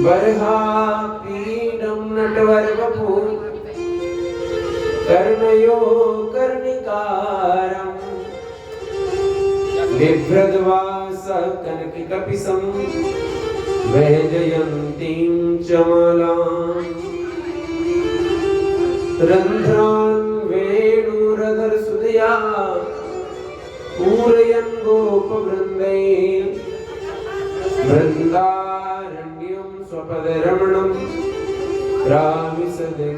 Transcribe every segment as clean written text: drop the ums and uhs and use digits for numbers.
बर्हापीडं नटवरवपु कर्णयो कर्णिकारं बिभ्रद्वासः कनककपिशं वैजयन्तीं च मालां रन्ध्रान् वेणुरधरसुधया पूरयन् गोपवृन्दैः वृन्दारण्यं स्वपदरमणं राविशदगीतकीर्तिः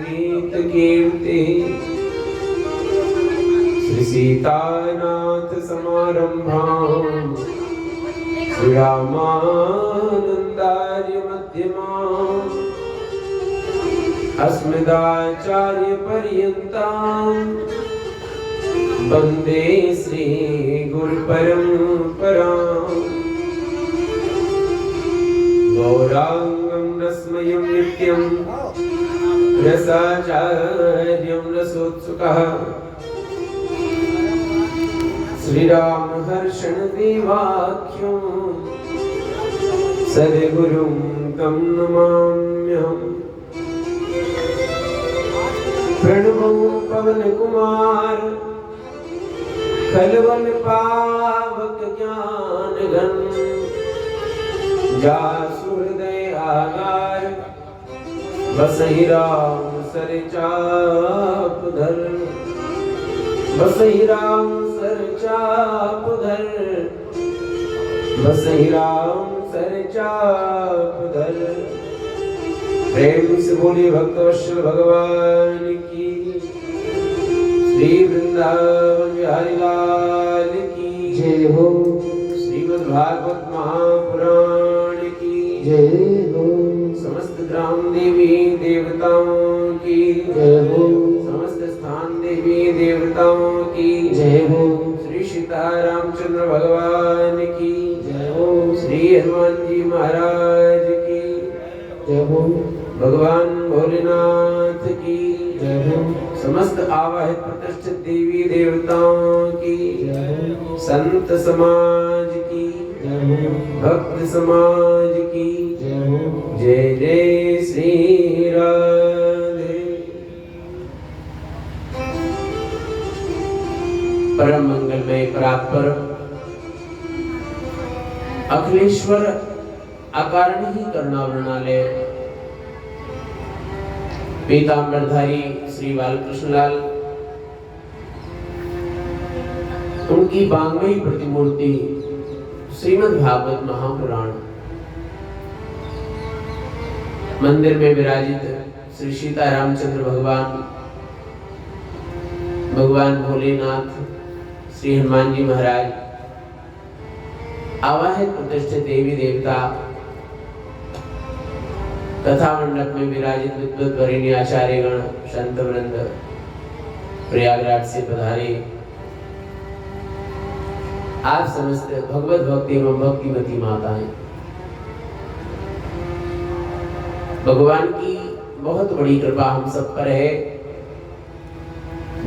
श्री सीतानाथ समारंभां श्रीरामानन्दार्य मध्यमाम् अस्मदाचार्य पर्यन्तां वन्दे श्री गुरुपरम्पराम् गौरांगं रसमयं नित्यं रसाचार्यं रसोत्सुकः श्रीराम हर्षण देवाख्यं सद्गुरुं तं नमाम्यहम् प्रणमो पवन कुमार खलवन पावक ज्ञान घन जासु हृदय आगार बसहि राम सर चाप धर बसहि राम सर चाप धर बसहि राम सर चाप धर। प्रेम से बोले भक्तवत्सल भगवान की श्री वृंदावन बिहारी लाल की जय हो। श्रीमद् भागवत महापुराण की जय हो। समस्त ग्राम देवी देवताओं की जय हो। समस्त स्थान देवी देवताओं की जय हो। श्री सीता रामचंद्र भगवान की जय हो। श्री हनुमान जी महाराज की जय हो। भगवान भोलेनाथ की जय हो। समस्त आवाहित प्रतिष्ठित देवी देवताओं की जय हो। संत समाज की जय हो। भक्त समाज की जय हो। जय जय श्री राधे। परम मंगलमय परात्पर अखिलेश्वर अकारण ही करुणावृणालय पीतांबरधारी श्री बालकृष्णलाल उनकी बांगमयी प्रतिमूर्ति श्रीमद् भागवत महापुराण मंदिर में विराजित श्री सीता रामचंद्र भगवान भगवान भोलेनाथ श्री हनुमान जी महाराज आवाहित प्रतिष्ठित देवी देवता कथा मंडप में विराजित विद्वत वरेण्य आचार्यगण संत वृंद प्रयागराज से पधारे आप समस्त भगवत भक्ति एवं भक्तिमती माताएं, भगवान की बहुत बड़ी कृपा हम सब पर है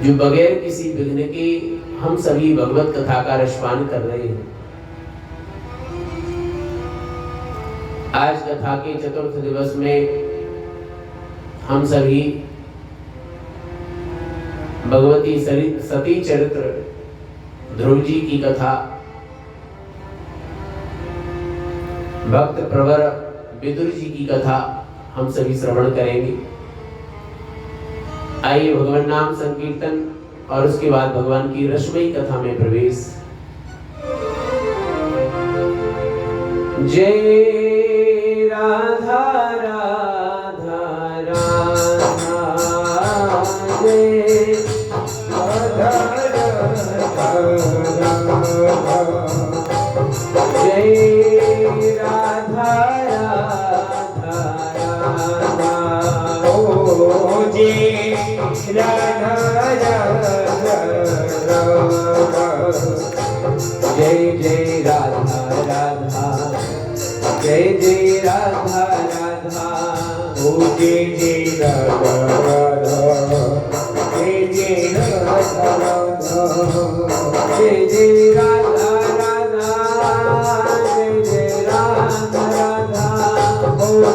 जो बगैर किसी विघ्न के हम सभी भगवत कथा का रसपान कर रहे हैं। आज कथा के चतुर्थ दिवस में हम सभी भगवती सती चरित्र ध्रुव जी की कथा, भक्त प्रवर विदुर जी की कथा हम सभी श्रवण करेंगे। आइए भगवान नाम संकीर्तन और उसके बाद भगवान की रसमयी कथा में प्रवेश। जय राधा राधा राधा जय राधा राधा जय राधा राधा राधा ओ जय राधा राधा जय जय राधा राधा जय जय राधा राधा ओ जय जय राधा राधा जय जय राधा राधा जय जय राधा राधा जय जय राधा राधा ओ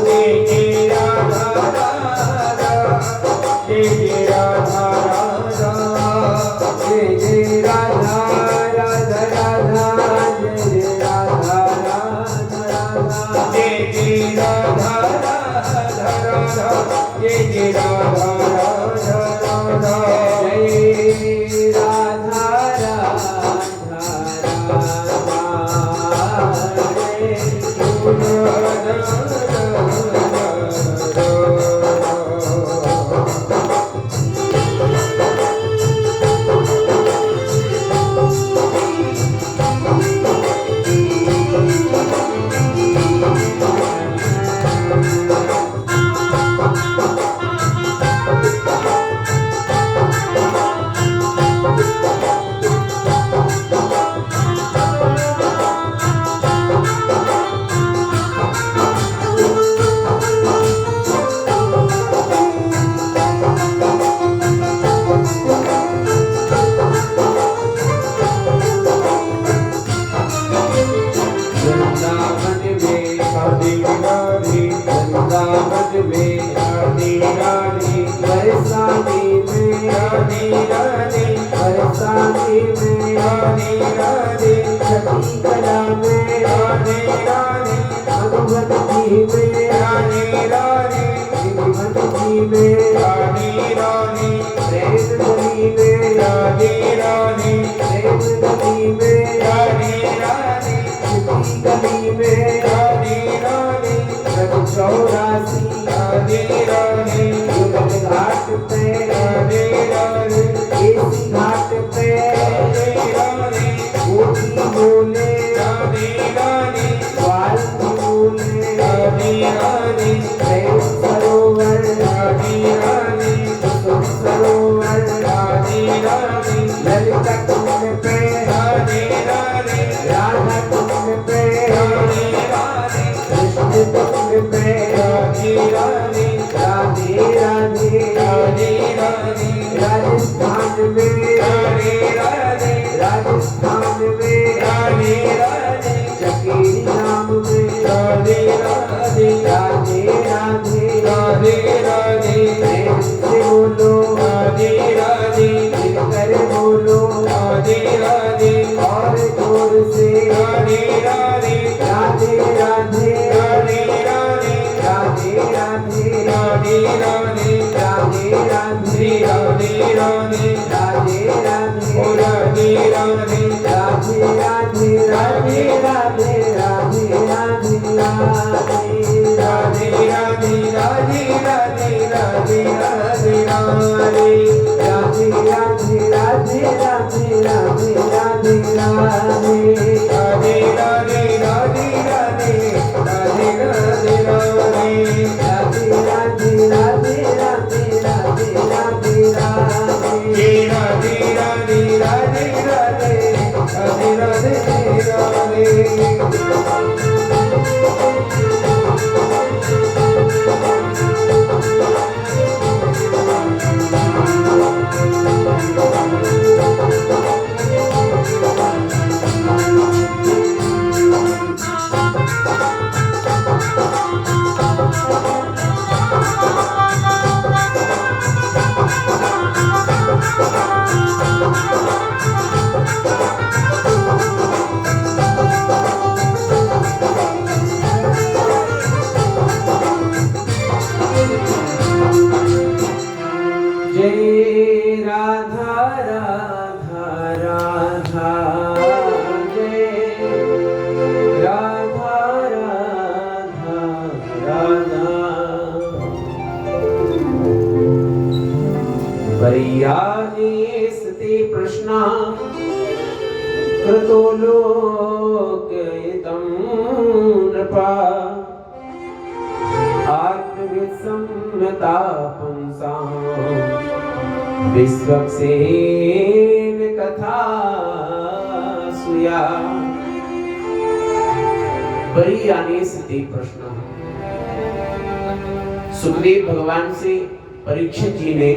सुखदेव भगवान से परीक्षित जी ने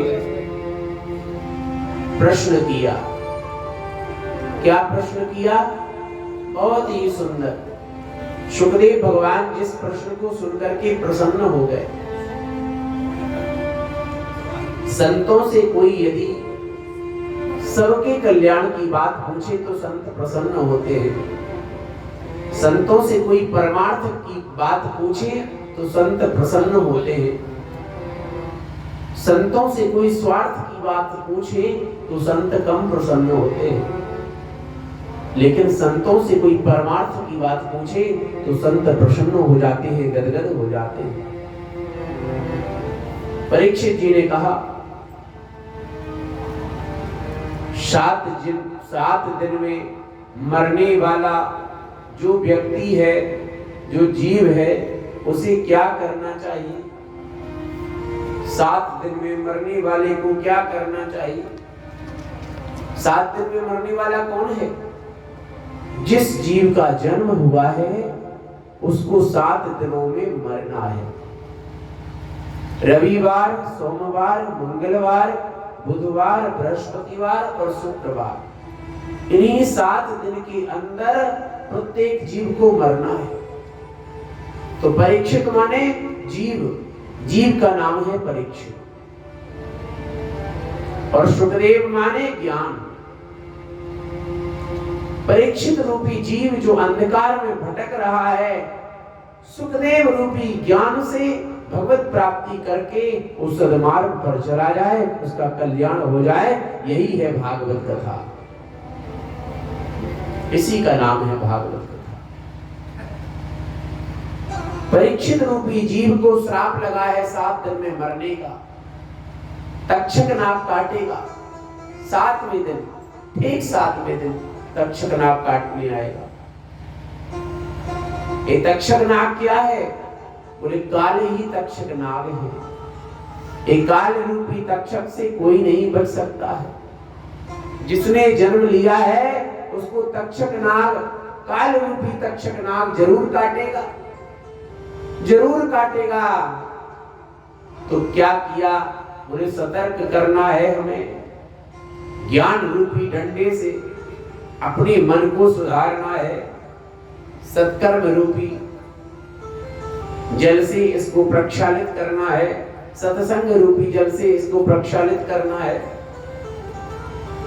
प्रश्न किया। क्या प्रश्न किया? बहुत ही सुंदर। सुखदेव भगवान जिस प्रश्न को सुनकर के प्रसन्न हो गए, संतों से कोई यदि सबके कल्याण की बात पूछे तो संत प्रसन्न होते हैं। संतों से कोई परमार्थ की बात पूछे तो संत प्रसन्न होते हैं। संतों से कोई स्वार्थ की बात पूछे तो संत कम प्रसन्न होते हैं। लेकिन संतों से कोई परमार्थ की बात पूछे तो संत प्रसन्न हो जाते हैं, गदगद हो जाते हैं। परीक्षित जी ने कहा, 7 दिन में मरने वाला जो व्यक्ति है, जो जीव है, उसे क्या करना चाहिए? 7 दिन में मरने वाले को क्या करना चाहिए? 7 दिन में मरने वाला कौन है? जिस जीव का जन्म हुआ है उसको 7 दिनों में मरना है। रविवार, सोमवार, मंगलवार, बुधवार, बृहस्पतिवार और शुक्रवार, इन्हीं 7 दिन के अंदर प्रत्येक जीव को मरना है। तो परीक्षित माने जीव, जीव का नाम है परीक्षित, और सुखदेव माने ज्ञान। परीक्षित रूपी जीव जो अंधकार में भटक रहा है, सुखदेव रूपी ज्ञान से भगवत प्राप्ति करके उस सदमार्ग पर चला जाए, उसका कल्याण हो जाए, यही है भागवत कथा। इसी का नाम है भागवत कथा। परीक्षित रूपी जीव को श्राप लगा है 7 दिन में मरने का। तक्षक नाग काटेगा 7वें दिन, ठीक 7वें दिन तक्षक नाग काटने आएगा। ये तक्षक नाग क्या है? बोले काले ही तक्षक नाग है। एक काल रूपी तक्षक से कोई नहीं बच सकता है। जिसने जन्म लिया है उसको तक्षक नाग, काल रूपी तक्षक नाग जरूर काटेगा, जरूर काटेगा। तो क्या किया? बोले सतर्क करना है हमें, ज्ञान रूपी डंडे से अपने मन को सुधारना है। सत्कर्म रूपी जल से इसको प्रक्षालित करना है, सत्संग रूपी जल से इसको प्रक्षालित करना है,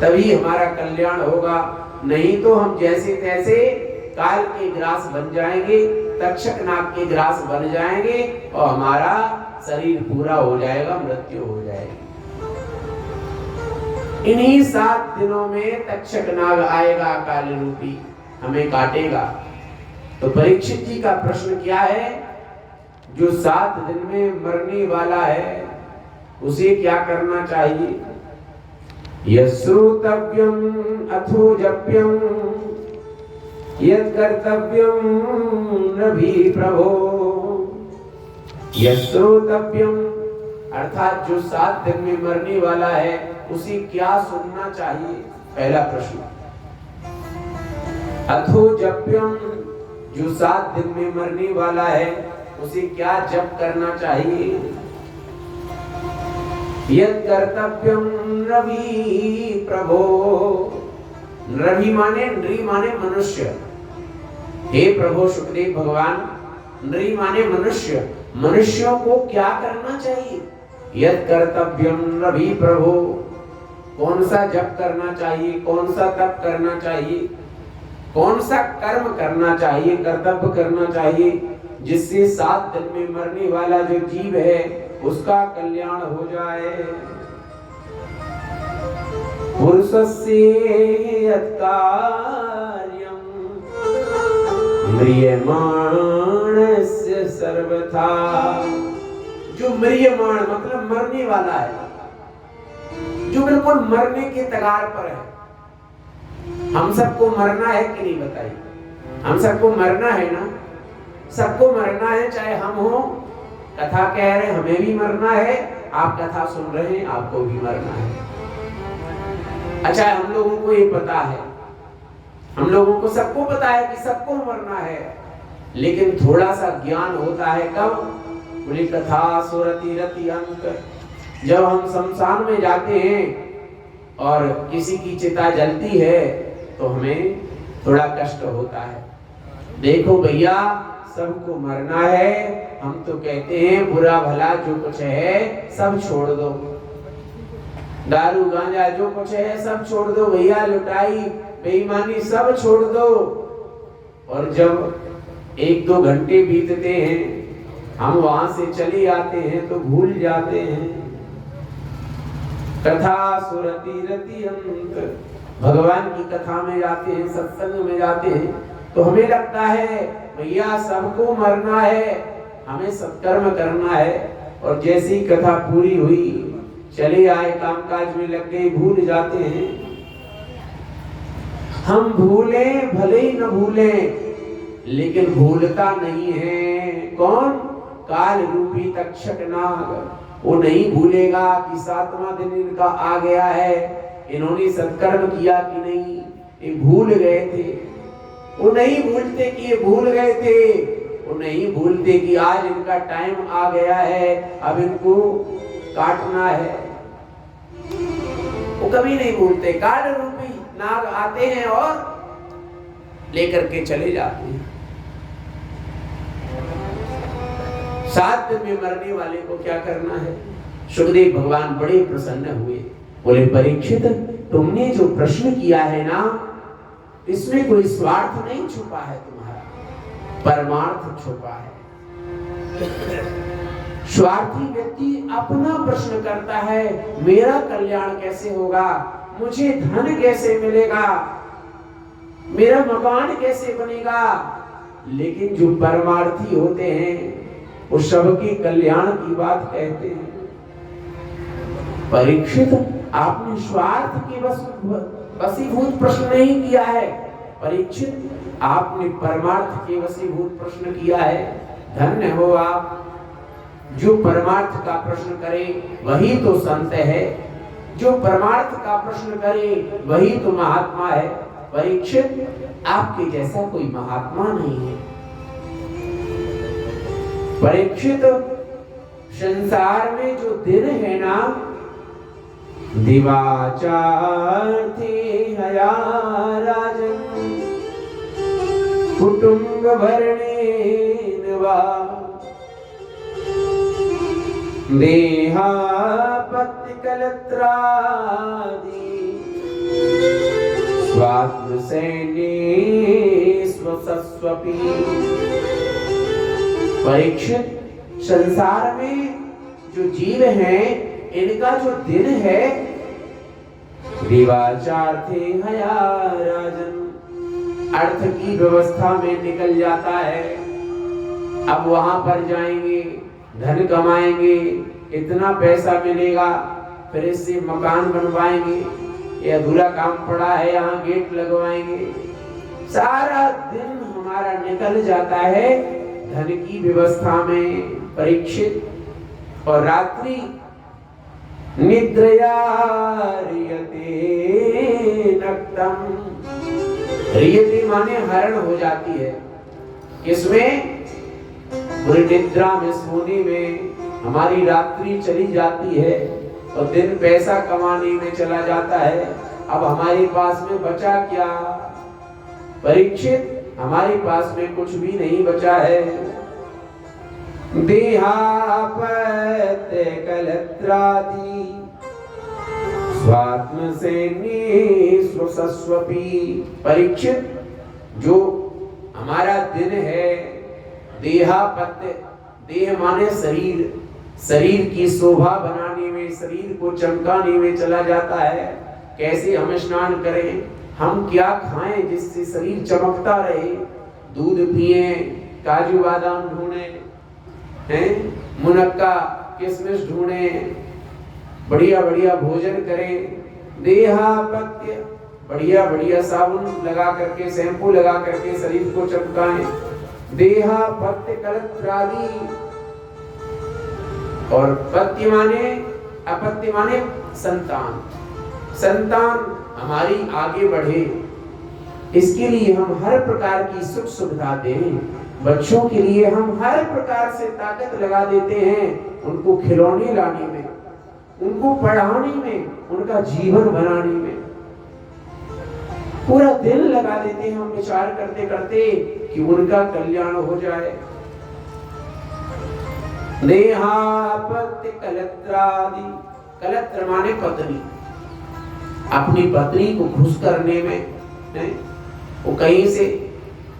तभी हमारा कल्याण होगा। नहीं तो हम जैसे तैसे काल के ग्रास बन जाएंगे, तक्षक नाग के ग्रास बन जाएंगे और हमारा शरीर पूरा हो जाएगा, मृत्यु हो जाएगी। इन्हीं 7 दिनों में तक्षक नाग आएगा, काल रूपी, हमें काटेगा। तो परीक्षित जी का प्रश्न क्या है? जो 7 दिन में मरने वाला है उसे क्या करना चाहिए? यश्रोतव्यम अथो जप्यम यत् कर्तव्यम नभि प्रभो। यश्रोतव्यम अर्थात जो 7 दिन में मरने वाला है उसे क्या सुनना चाहिए? पहला प्रश्न। अथो जप्यम, जो 7 दिन में मरने वाला है उसे क्या जप करना चाहिए? यत् कर्तव्यम नभि प्रभो। नभि माने, नृ माने मनुष्य। हे प्रभु सुखदेव भगवान, नृ माने मनुष्य, मनुष्यों को क्या करना चाहिए? यत् कर्तव्यम नभि प्रभो, कौन सा जप करना चाहिए, कौन सा तप करना चाहिए, कौन सा कर्म करना चाहिए, कर्तव्य करना चाहिए, जिससे 7 दिन में मरने वाला जो जीव है उसका कल्याण हो जाए। पुरुषस्य यत् कार्यं म्रियमाणस्य सर्वथा। जो म्रियमाण मतलब मरने वाला है, जो बिल्कुल मरने के कगार पर है। हम सबको मरना है कि नहीं बताइए? हम सबको मरना है ना? सबको मरना है, चाहे हम हो कथा कह रहे हमें भी मरना है, आप कथा सुन रहे हैं आपको भी मरना है। अच्छा, हम लोगों को ये पता है, हम लोगों को सबको पता है कि सबको मरना है, लेकिन थोड़ा सा ज्ञान होता है कब? बोली कथा सुरति रति अंक। जब हम शमशान में जाते हैं और किसी की चिता जलती है तो हमें थोड़ा कष्ट होता है। देखो भैया, सबको मरना है, हम तो कहते हैं बुरा भला जो कुछ है सब छोड़ दो, दारू गांजा जो कुछ है सब छोड़ दो भैया, लुटाई बेईमानी सब छोड़ दो। और जब 1-2 घंटे बीतते हैं, हम वहां से चले आते हैं तो भूल जाते हैं। कथा सुरति रति अंत, भगवान की कथा में जाते हैं, सत्संग में जाते हैं, तो हमें लगता है भैया सबको मरना है, हमें सत्कर्म करना है। और जैसी कथा पूरी हुई, चले आए, कामकाज में लग गए, भूल जाते हैं। हम भूलें भले ही न भूलें, लेकिन भूलता नहीं है कौन? काल रूपी तक्षक नाग। वो नहीं भूलेगा कि 7वां दिन इनका आ गया है, इन्होंने सत्कर्म किया कि नहीं, ये भूल गए थे। वो नहीं भूलते कि ये भूल गए थे, वो नहीं भूलते कि आज इनका टाइम आ गया है, अब इनको काटना है। वो कभी नहीं भूलते। काल रूपी नाग आते हैं और लेकर के चले जाते हैं। 7 दिन में मरने वाले को क्या करना है? सुखदेव भगवान बड़े प्रसन्न हुए, बोले परीक्षित, तुमने जो प्रश्न किया है ना, इसमें कोई स्वार्थ नहीं छुपा है, तुम्हारा परमार्थ छुपा है। स्वार्थी व्यक्ति अपना प्रश्न करता है, मेरा कल्याण कैसे होगा, मुझे धन कैसे मिलेगा, मेरा मकान कैसे बनेगा। लेकिन जो परमार्थी होते हैं वो सबके कल्याण की बात कहते हैं। परीक्षित, आपने स्वार्थ के वशीभूत प्रश्न नहीं किया है, परीक्षित आपने परमार्थ के वशीभूत प्रश्न किया है। धन्य हो आप, जो परमार्थ का प्रश्न करे वही तो संत है, जो परमार्थ का प्रश्न करे वही तो महात्मा है। परीक्षित, आपके जैसा कोई महात्मा नहीं है। परीक्षित, संसार में जो दिन है ना, दिवाचार थे हया राजन, कुटुंब भरणे वा, देहापत्य कलत्रादि, स्वात्म सैन्ये स्वसस्वपि। परीक्षित, संसार में जो जीव हैं, इनका जो दिन है, दिवाचार्थे हया राजन, अर्थ की व्यवस्था में निकल जाता है। अब वहां पर जाएंगे, धन कमाएंगे, इतना पैसा मिलेगा, फिर इससे मकान बनवाएंगे, ये अधूरा काम पड़ा है, यहाँ गेट लगवाएंगे। सारा दिन हमारा निकल जाता है धन की व्यवस्था में। परीक्षित, और रात्रि निद्रया रियते नक्तम, रियते माने हरण हो जाती है। किसमें? पूरी निद्रा में, सोने में हमारी रात्रि चली जाती है और दिन पैसा कमाने में चला जाता है। अब हमारे पास में बचा क्या? परीक्षित, हमारे पास में कुछ भी नहीं बचा है। देहापत्य कलत्रादि, स्वात्म सैन्ये स्वसस्वपि। परीक्षित, जो हमारा दिन है, देहापत्य, देह माने शरीर, शरीर की शोभा बनाने में, शरीर को चमकाने में चला जाता है। कैसे हम स्नान करें, हम क्या खाएं जिससे शरीर चमकता रहे? दूध पिए, काजू बादाम ढूंढे हैं, मुनक्का किशमिश ढूंढे, बढ़िया बढ़िया भोजन करें। देहापत्य, बढ़िया बढ़िया साबुन लगा करके, शैम्पू लगा करके शरीर को चमकाएं। देहापत्य कलत्रादि, और पत्य माने, अपत्य माने संतान। संतान हमारी आगे बढ़े, इसके लिए हम हर प्रकार की सुख सुविधा दें। बच्चों के लिए हम हर प्रकार से ताकत लगा देते हैं, उनको खिलौने लाने में, उनको पढ़ाने में, उनका जीवन बनाने में। पूरा दिन लगा देते हैं हम विचार करते करते कि उनका कल्याण हो जाए। नेहापत्य कलत्रादि, कलत्र माने पत्नी, अपनी पत्नी को खुश करने में वो कहीं से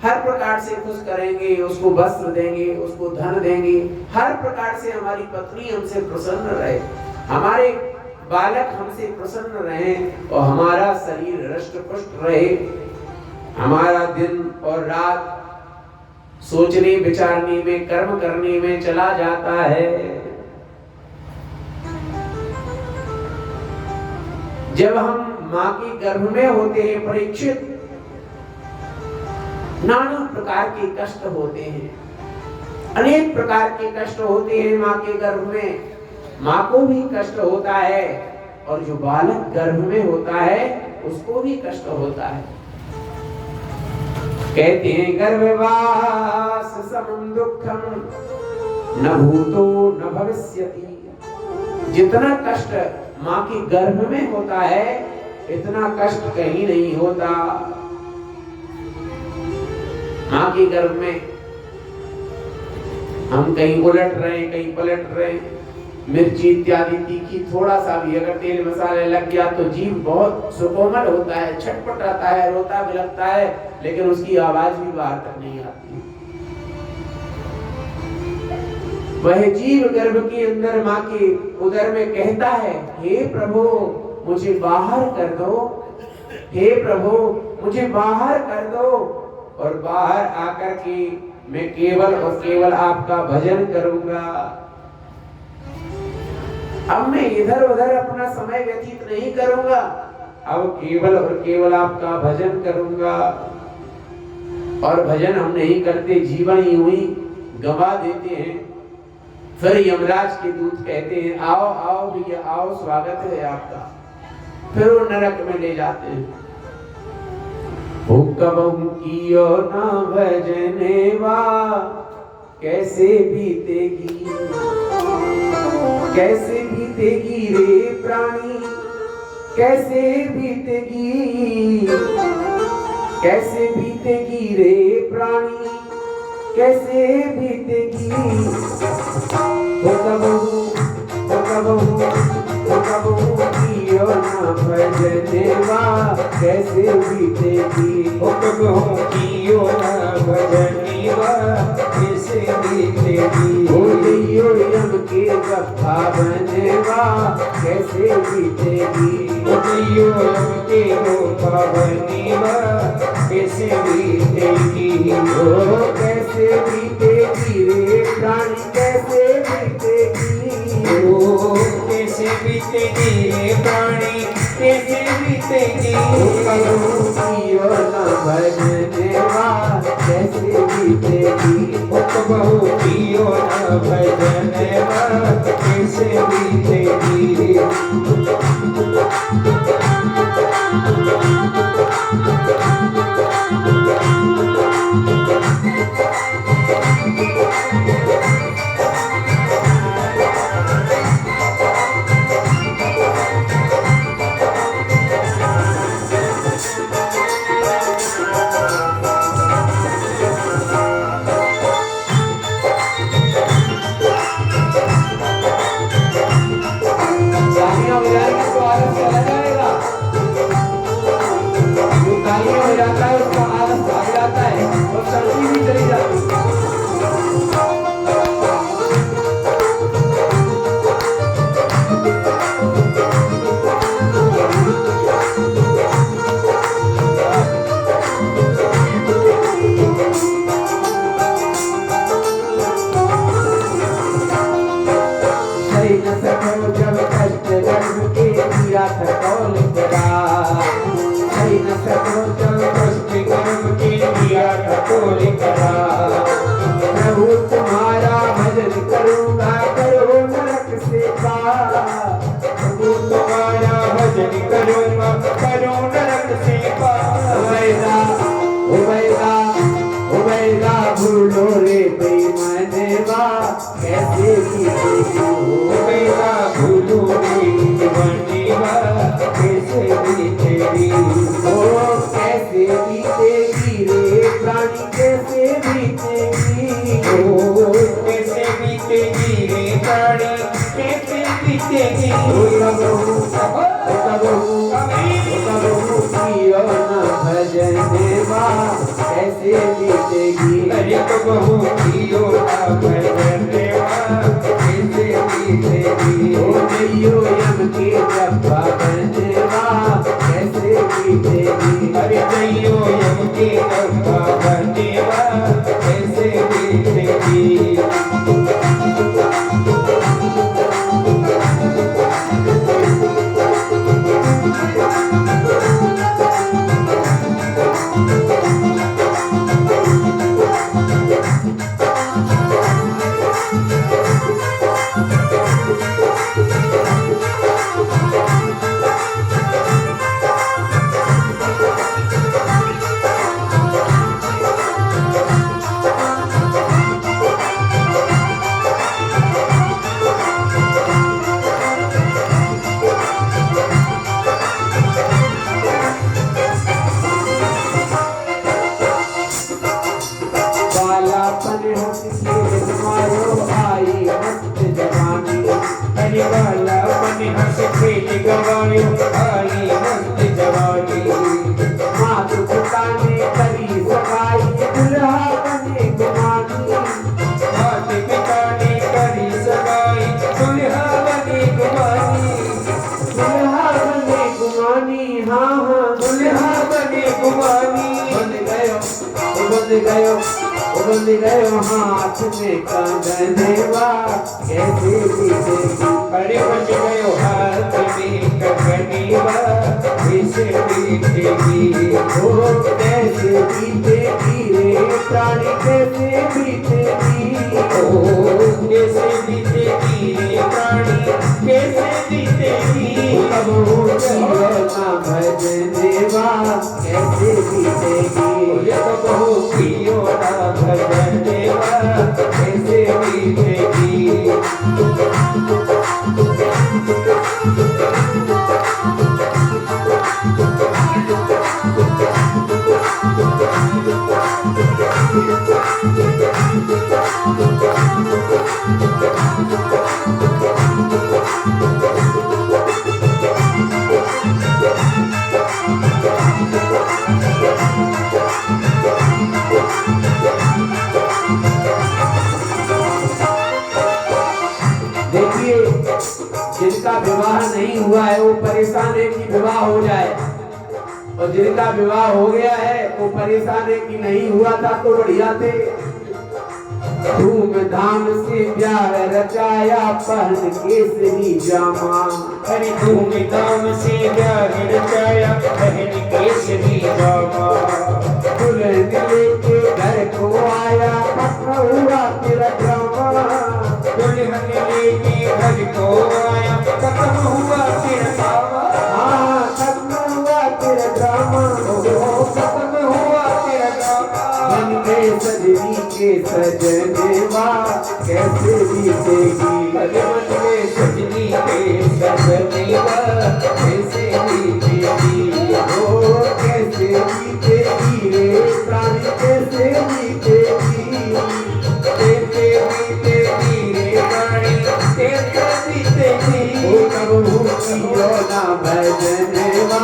हर प्रकार से खुश करेंगे, उसको वस्त्र देंगे, उसको धन देंगे, हर प्रकार से हमारी पत्नी हमसे प्रसन्न रहे, हमारे बालक हमसे प्रसन्न रहे और हमारा शरीर हृष्ट पुष्ट रहे। हमारा दिन और रात सोचने विचारने में, कर्म करने में चला जाता है। जब हम माँ के गर्भ में होते हैं परीक्षित, नाना प्रकार के कष्ट होते हैं, अनेक प्रकार के कष्ट होते हैं माँ के गर्भ में। माँ को भी कष्ट होता है और जो बालक गर्भ में होता है उसको भी कष्ट होता है। कहते हैं गर्भवास समं दुःखं न भूतो न भविष्यति। जितना कष्ट माँ के गर्भ में होता है इतना कष्ट कहीं नहीं होता। माँ के गर्भ में हम कहीं उलट रहे, कहीं पलट रहे, मिर्ची इत्यादि तीखी थोड़ा सा भी अगर तेल मसाले लग गया तो जीव बहुत सुकोमल होता है, छटपटाता है, रोता बिलखता है, लेकिन उसकी आवाज भी बाहर तक नहीं आती। वह जीव गर्भ के अंदर माँ के उदर में कहता है, हे प्रभु मुझे बाहर कर दो, हे प्रभु मुझे बाहर कर दो। और बाहर आकर के मैं केवल और केवल आपका भजन करूंगा। अब मैं इधर उधर अपना समय व्यतीत नहीं करूंगा, अब केवल और केवल आपका भजन करूंगा। और भजन हम नहीं करते, जीवन यूं ही गवा देते हैं। फिर यमराज के दूत कहते हैं, आओ आओ भैया आओ, स्वागत है आपका। फिर वो नरक में ले जाते हैं। हुक्कबहु कियो ना भजनेवा, कैसे बीतेगी, कैसे बीतेगी रे प्राणी, कैसे बीतेगी, कैसे बीतेगी रे प्राणी, कैसे बीतेगी। हुक्कबहु कियो ना भजनेवा, कैसे बीतेगी। हुक्कबहु कियो ना भजनेवा, कैसे बीतेगी। होलियो यम के गफ्फा बनेवा, कैसे बीतेगी। होलियो यम के गफ्फा बनेवा, कैसे बीतेगी। ओ कैसे बीतेगी रे प्राणी, कैसे बीतेगी। ओ कैसे बीतेगी रे प्राणी, कैसे बीतेगी। हुक्कबहु कियो ना भजनेवा, कैसे बीतेगी। हुक्कबहु कियो ना भजनेवा, कैसे बीतेगी। हो जाता है उसका आलस भाग जाता है और सर्दी भी चली जाती है। जब कष्ट जन्म के दिया था कौन करा, सही न सको जब कष्ट जन्म के दिया था कौन करा। प्रभु तुम्हारा भजन करूंगा, करो नरक से पार। प्रभु तुम्हारा भजन करूंगा, करो नरक से पार। उबैदा भूलो रे बेईमानेवा, कैसे बीतेगी। उबैदा भूलो रे बेईमानेवा, कैसे बीतेगी। ओ कैसे बीतेगी रे प्राणी, कैसे प्राणी कैसे बीतेगी कैसे बीतेगी अरे तो बहु कियो ना भजनवा कैसे बीतेगी ओ जइयो यम के डब्बा बनवा कैसे बीतेगी अरे जइयो यम के डब्बा बनवा कैसे बीतेगी वाला मन हंस खेल गवायो आई मस्त जवानी मात पिता ने करी सगाई दुल्हा बने गुमानी मात पिता ने करी सगाई दुल्हा बने गुमानी दुल्हा बने गुमानी हाँ हाँ दुल्हा बने गुमानी बंद गयो हाथ में कंगनवा कैसे बीतेगी अरे बच गयो हाथ में कंगनवा कैसे बीतेगी ओ कैसे बीतेगी रे प्राणी कैसे बीतेगी ओ कैसे बीतेगी रे प्राणी कैसे बीतेगी अब हो ना भजनवा कैसे बीतेगी ये तो बहु कियो ना भजनवा कैसे बीतेगी देखिए जिनका विवाह नहीं हुआ है वो परेशान है कि विवाह हो जाए और जिनका विवाह हो गया है वो परेशान है कि नहीं हुआ था तो बढ़िया थे धूमधाम से ब्याह रचाया पहन केसरी जामा हरि धूमधाम से ब्याह रचाया पहन केसरी जामा दुल्हन लेके घर को आया पक्का हुआ तेरा ड्रामा दुल्हन लेके घर को आया खत्म हुआ तेरा ड्रामा हाँ खत्म हुआ तेरा ड्रामा खत्म हुआ तेरा ड्रामा मन में सजनी के सजनवा कैसे बीतेगी मन में सजनी के सजनवा कैसे बीतेगी ओ कैसे बीतेगी रे प्राणी कैसे बीतेगी कैसे बीतेगी रे प्राणी कैसे बीतेगी ओ कब भूखियो ना भजनवा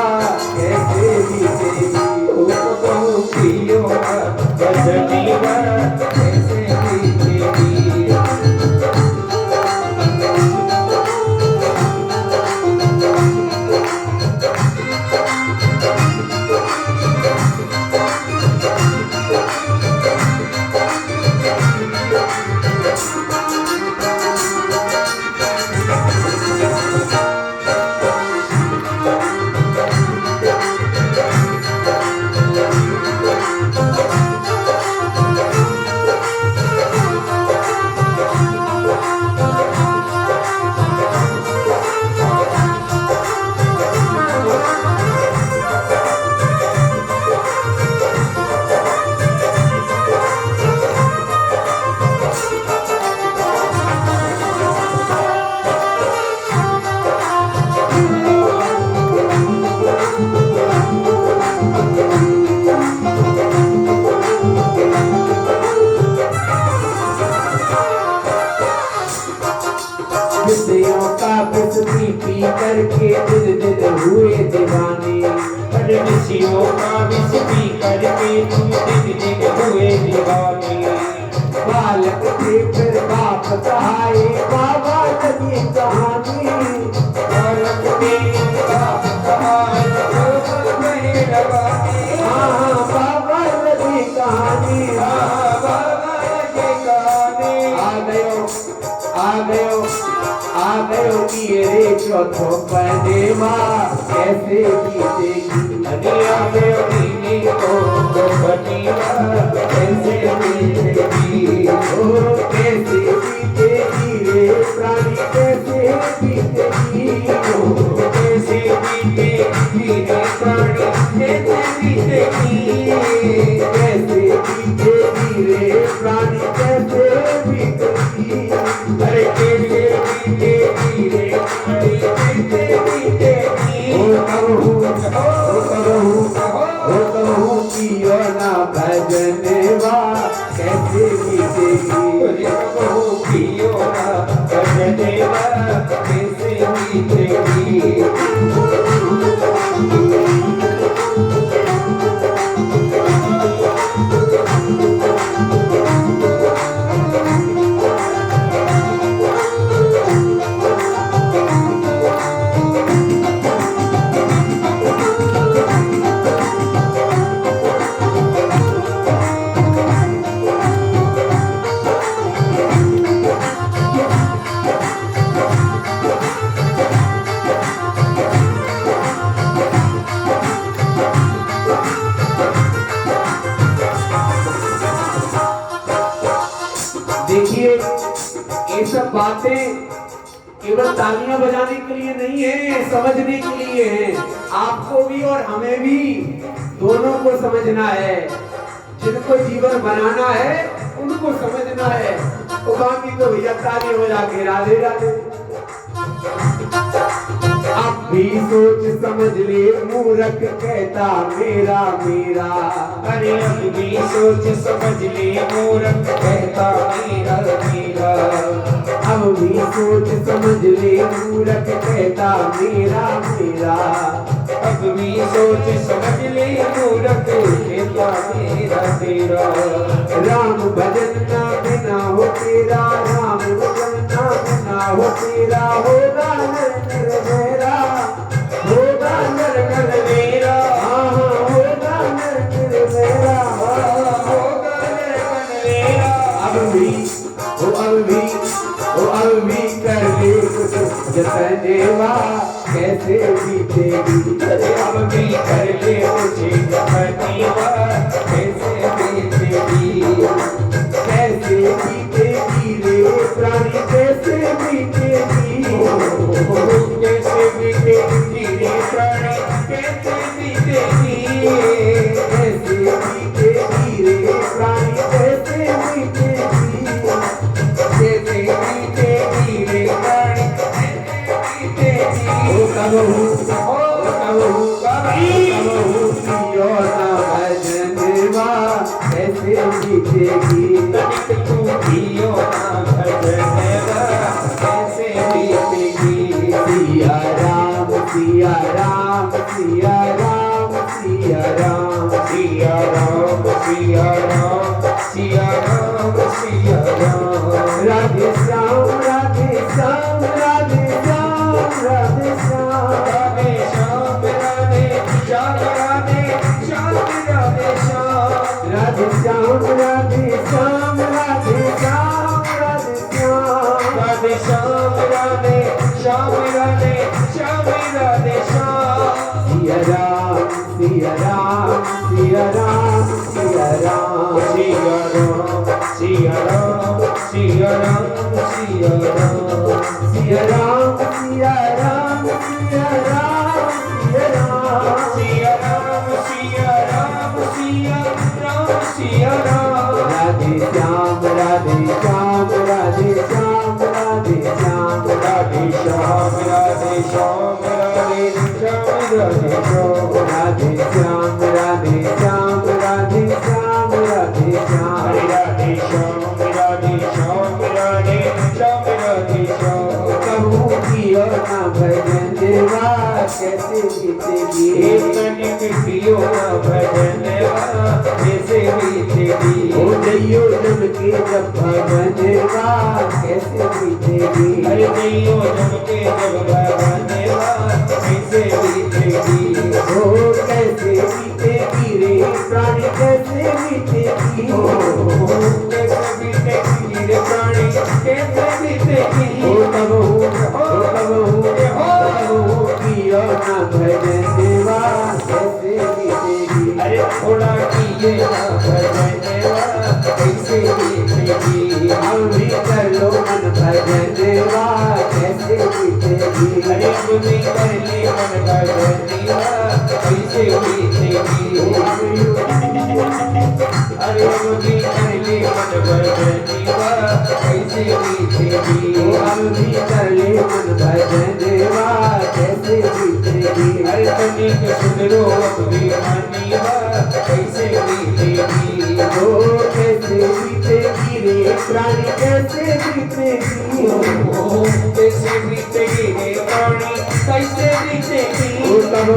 कैसे बीतेगी ओ बहु कियो ना भजनवा कैसे बीतेगी विषयों का विष पी करके दिन हुए दीवाने। विषयों का विष पी करके तुम दिन हुए दीवाने। बालक थे फिर बाप सहाय बाबा लगी कहानी। बालक थे बाप सहाय बाबा लगी कहानी। आ गयो रे चौथो पहनेवा कैसे बीतेगी। आ गयो दीदी को बनीवा कैसे बीतेगी। ओ कैसे बीतेगी रे प्राणी कैसे बीतेगी। ओ कैसे बीतेगी रे प्राणी कैसे बीतेगी। कैसे बीतेगी रे प्राणी कैसे बीतेगी। अरे कैसे बीतेगी रे प्राणी कैसे बीतेगी। ओ कहूँ कियो ना भजनवा कैसे बीतेगी। कहूँ कियो ना भजनवा कैसे बीतेगी। देखिए ये सब बातें केवल तालियां बजाने के लिए नहीं है, समझने के लिए है। आपको भी और हमें भी दोनों को समझना है। जिनको जीवन बनाना है उनको समझना है। तो बाकी तो भैया तालियां बजा के राधे राधे। अब भी सोच समझ ले मूर्ख कहता मेरा मेरा। अरे अब भी सोच समझ ले मूर्ख कहता मेरा मेरा। अब भी सोच समझ ले मूर्ख कहता मेरा मेरा। अब भी सोच समझ ले मूर्ख कहता मेरा तेरा। राम भजन ना बिना हो तेरा। राम भजन ना बिना हो तेरा। होगा नर नर मेरा। होगा नर नर मेरा। होगा नर नर मेरा। होगा नर नर मेरा। अब भी कर ले कुछ जतनेवा कैसे बीतेगी। अरे अब भी कर ले मुझे जतनेवा कैसे बीतेगी। कैसे बीतेगी रे प्राणी कैसे बीतेगी। कैसे बीतेगी रे प्राणी कैसे बीतेगी। कैसे बीतेगी रे प्राणी कैसे बीतेगी। कैसे बीतेगी रे प्राणी कैसे बीतेगी। कहूँ कियो ना भजनवा कैसे बीतेगी। तनिक तू कियो ना भजनवा कैसे बीतेगी। सिया राम सिया राम सिया राम सिया राम। सिया राम सिया राम सिया राम सिया राम। राधे श्याम राधे श्याम राधे श्याम राधे श्याम। राधे श्याम राधे श्याम राधे श्याम राधे श्याम। राधे श्याम राधे श्याम राधे श्याम राधे श्याम। राधे श्याम राधे श्याम राधे श्याम राधे श्याम। सिया राम सिया राम सिया राम सिया राम। सिया राम सिया राम सिया राम सिया राम। सिया राम सिया राम सिया राम सिया राम। सिया राम सिया राम सिया राम सिया राम। राधे श्याम राधे श्याम राधे श्याम राधे श्याम। राधे श्याम ना भजनवा कैसे बीतेगी। तनिक पियो ना भजनवा कैसे बीतेगी। ओ जइयो जम के जब भजनवा कैसे बीतेगी। अरे जइयो जम के जब भजनवा कैसे बीतेगी। ओ कैसे बीतेगी रे प्राणी कैसे बीतेगी। कैसे बीतेगी रे प्राणी कैसे बीतेगी। ओ तब कियो ना भजनवा कैसे बीतेगी। अरे थोड़ा किए ना भजनवा कैसे बीतेगी। हम भी कर लो मन भजनवा कैसे बीतेगी। अरे बुद्धि कर ले मन भजनवा कैसे बीतेगी। अरे बुद्धि कर ले मन भजनवा कैसे बीतेगी। हम भी कर ले मन भजनवा कैसे बीतेगी। अरे तनिक सुधरो अभिमानीवा कैसे बीतेगी। ओ कैसे बीतेगी रे प्राणी कैसे बीतेगी। कैसे बीतेगी रे प्राणी कैसे बीतेगी। ओ तब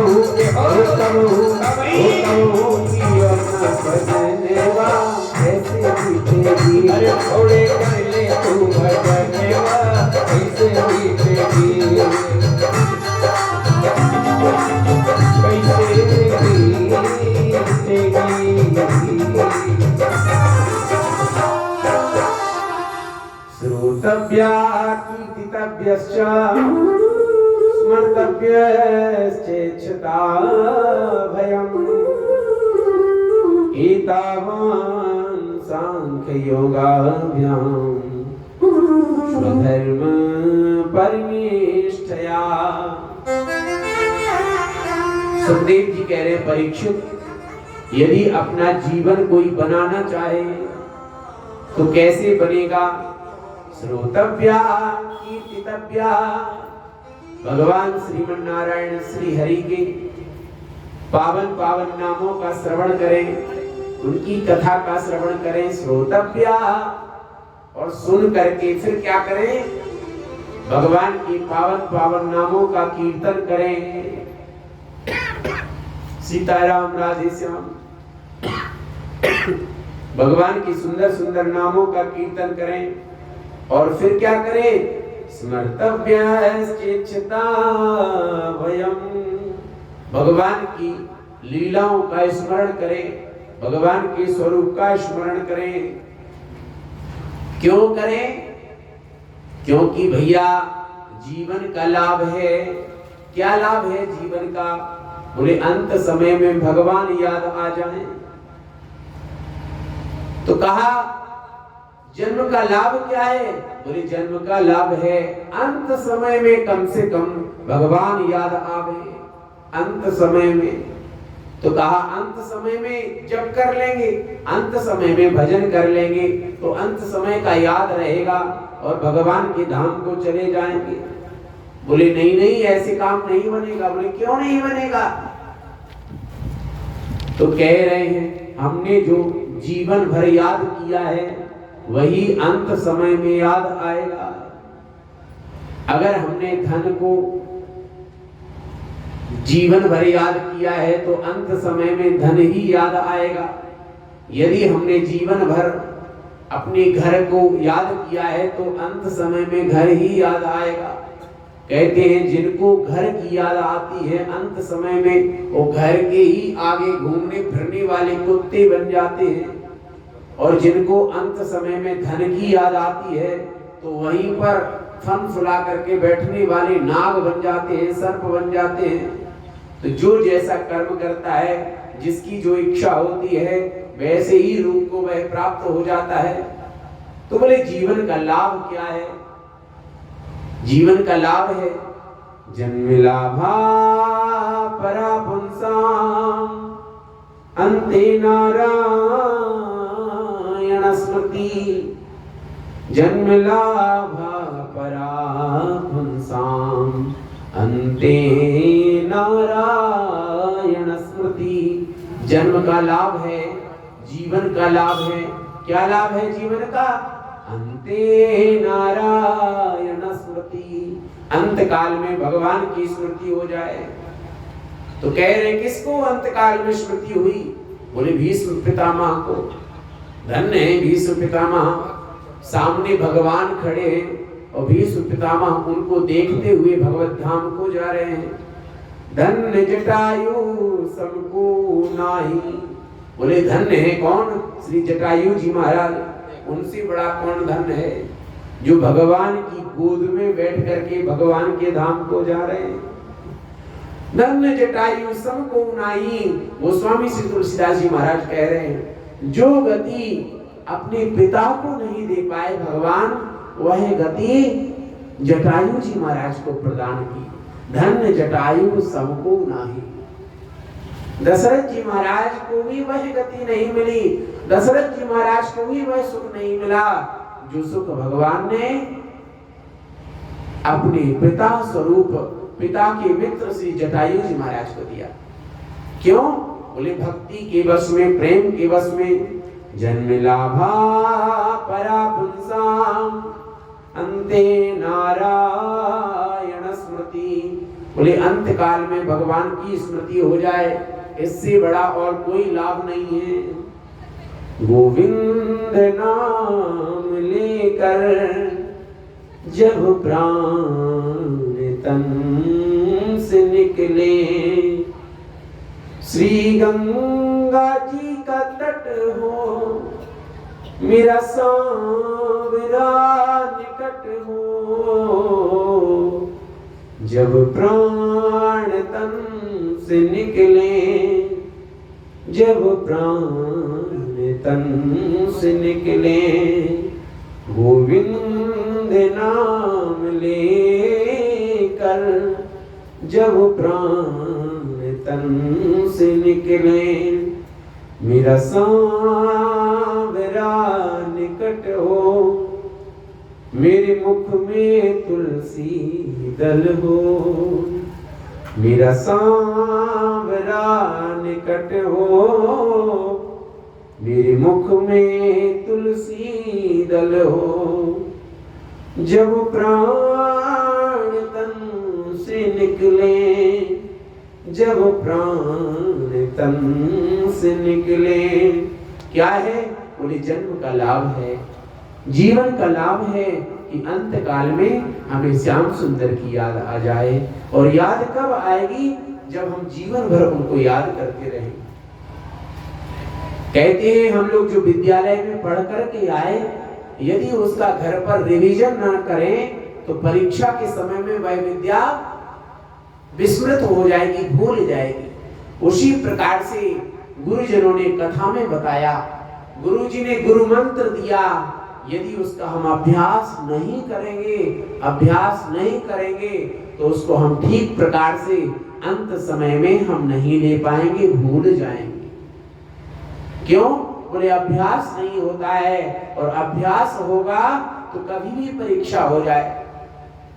कियो ना भजनवा कैसे बीतेगी। अरे थोड़े कर ले तू भजनवा कैसे बीतेगी। कैसे बीतेगी। श्रोतव्या कीर्तितव्यश्च स्मर्तव्यश्चेच्छता भयम्। एतावान् सांख्ययोगाभ्याम् स्वधर्म परमेष्ठया। सुखदेव जी कह रहे परीक्षित, यदि अपना जीवन कोई बनाना चाहे तो कैसे बनेगा। श्रोतव्या कीर्तितव्या, भगवान श्रीमन नारायण श्री हरि के पावन पावन नामों का श्रवण करें, उनकी कथा का श्रवण करें। श्रोतव्या, और सुन करके फिर क्या करें, भगवान के पावन पावन नामों का कीर्तन करें। सीताराम राधे श्याम, भगवान की सुंदर सुंदर नामों का कीर्तन करें। और फिर क्या करें, स्मर्तव्यश्चेच्छता भयम्, भगवान की लीलाओं का स्मरण करें, भगवान के स्वरूप का स्मरण करें। क्यों करें, क्योंकि भैया जीवन का लाभ है। क्या लाभ है जीवन का, बोले अंत समय में भगवान याद आ जाएं। तो कहा जन्म का लाभ क्या है, बोले जन्म का लाभ है अंत समय में कम से कम भगवान याद आवे। अंत समय में तो कहा अंत समय में जब कर लेंगे, अंत समय में भजन कर लेंगे तो अंत समय का याद रहेगा और भगवान के धाम को चले जाएंगे। बोले नहीं नहीं ऐसे काम नहीं बनेगा। बोले क्यों नहीं बनेगा, तो कह रहे हैं हमने जो जीवन भर याद किया है वही अंत समय में याद आएगा। अगर हमने धन को जीवन भर याद किया है तो अंत समय में धन ही याद आएगा। यदि हमने जीवन भर अपने घर को याद किया है तो अंत समय में घर ही याद आएगा। कहते हैं जिनको घर की याद आती है अंत समय में वो घर के ही आगे घूमने फिरने वाले कुत्ते बन जाते हैं, और जिनको अंत समय में धन की याद आती है तो वहीं पर फन फुला करके बैठने वाले नाग बन जाते हैं, सर्प बन जाते हैं। तो जो जैसा कर्म करता है, जिसकी जो इच्छा होती है वैसे ही रूप को वह प्राप्त हो जाता है। तो बोले जीवन का लाभ क्या है, जीवन का लाभ है जन्म लाभा परा पुंसाम अन्ते नारायण स्मृति। जन्म लाभा परा पुंसाम अन्ते नारायण स्मृति। जन्म का लाभ है, जीवन का लाभ है। क्या लाभ है जीवन का, अन्ते नारायण स्मृति। अंत काल में भगवान की स्मृति हो जाए। तो कह रहे किसको अंत काल में स्मृति हुई? बोले भीष्म पितामह को। धन्य है भीष्म पितामह, सामने भगवान खड़े हैं और भीष्म पितामह उनको देखते हुए भगवत धाम को जा रहे हैं। धन्य जटायु सबको नाही। बोले धन्य है कौन? श्री जटायु जी महाराज, उनसे बड़ा कौन धन्य है जो भगवान की गोद में बैठ करके भगवान के धाम को जा रहे हैं। धन्य जटायु सबको नाही। गोस्वामी श्री तुलसीदास जी महाराज कह रहे हैं जो गति अपने पिता को नहीं दे पाए भगवान, वह गति जटायु जी महाराज को प्रदान की। धन्य जटायु सबको नाही। दशरथ जी महाराज को भी वह गति नहीं मिली, दशरथ जी महाराज को भी वह सुख नहीं मिला जो सुख भगवान ने अपने पिता स्वरूप, पिता के मित्र श्री जटायु जी महाराज को दिया। क्यों? बोले भक्ति के वश में, प्रेम के वश में। जन्म लाभा परा पुंसाम अंते नारायण स्मृति। बोले अंत काल में भगवान की स्मृति हो जाए, इससे बड़ा और कोई लाभ नहीं है। गोविंद नाम लेकर जब प्राण तन से निकले, श्री गंगा जी का तट हो मेरा सांवरा निकट हो। जब प्राण तन से निकले, जब प्राण तन से निकले, गोविंद नाम लेकर जब प्राण तन से निकले, मेरा सांवरा निकट हो, मेरे मुख में तुलसी दल हो। मेरा सांवरा निकट हो, मेरे मुख में तुलसी दल हो। जब प्राण तन से निकले, जब प्राण तन से निकले। क्या है? बोले जन्म का लाभ है, जीवन का लाभ है कि अंत काल में हमें श्याम सुंदर की याद आ जाए। और याद कब आएगी? जब हम जीवन भर उनको याद करते रहें। कहते हैं हम लोग जो विद्यालय में पढ़ करके आए, यदि उसका घर पर रिवीजन ना करें तो परीक्षा के समय में वह विद्या विस्मृत हो जाएगी, भूल जाएगी। उसी प्रकार से गुरुजनों ने कथा में बताया, गुरुजी ने गुरु मंत्र दिया, यदि उसका हम अभ्यास नहीं करेंगे, अभ्यास नहीं करेंगे तो उसको हम ठीक प्रकार से अंत समय में हम नहीं ले पाएंगे, भूल जाएंगे। क्यों? बोले अभ्यास नहीं होता है, और अभ्यास होगा तो कभी भी परीक्षा हो जाए।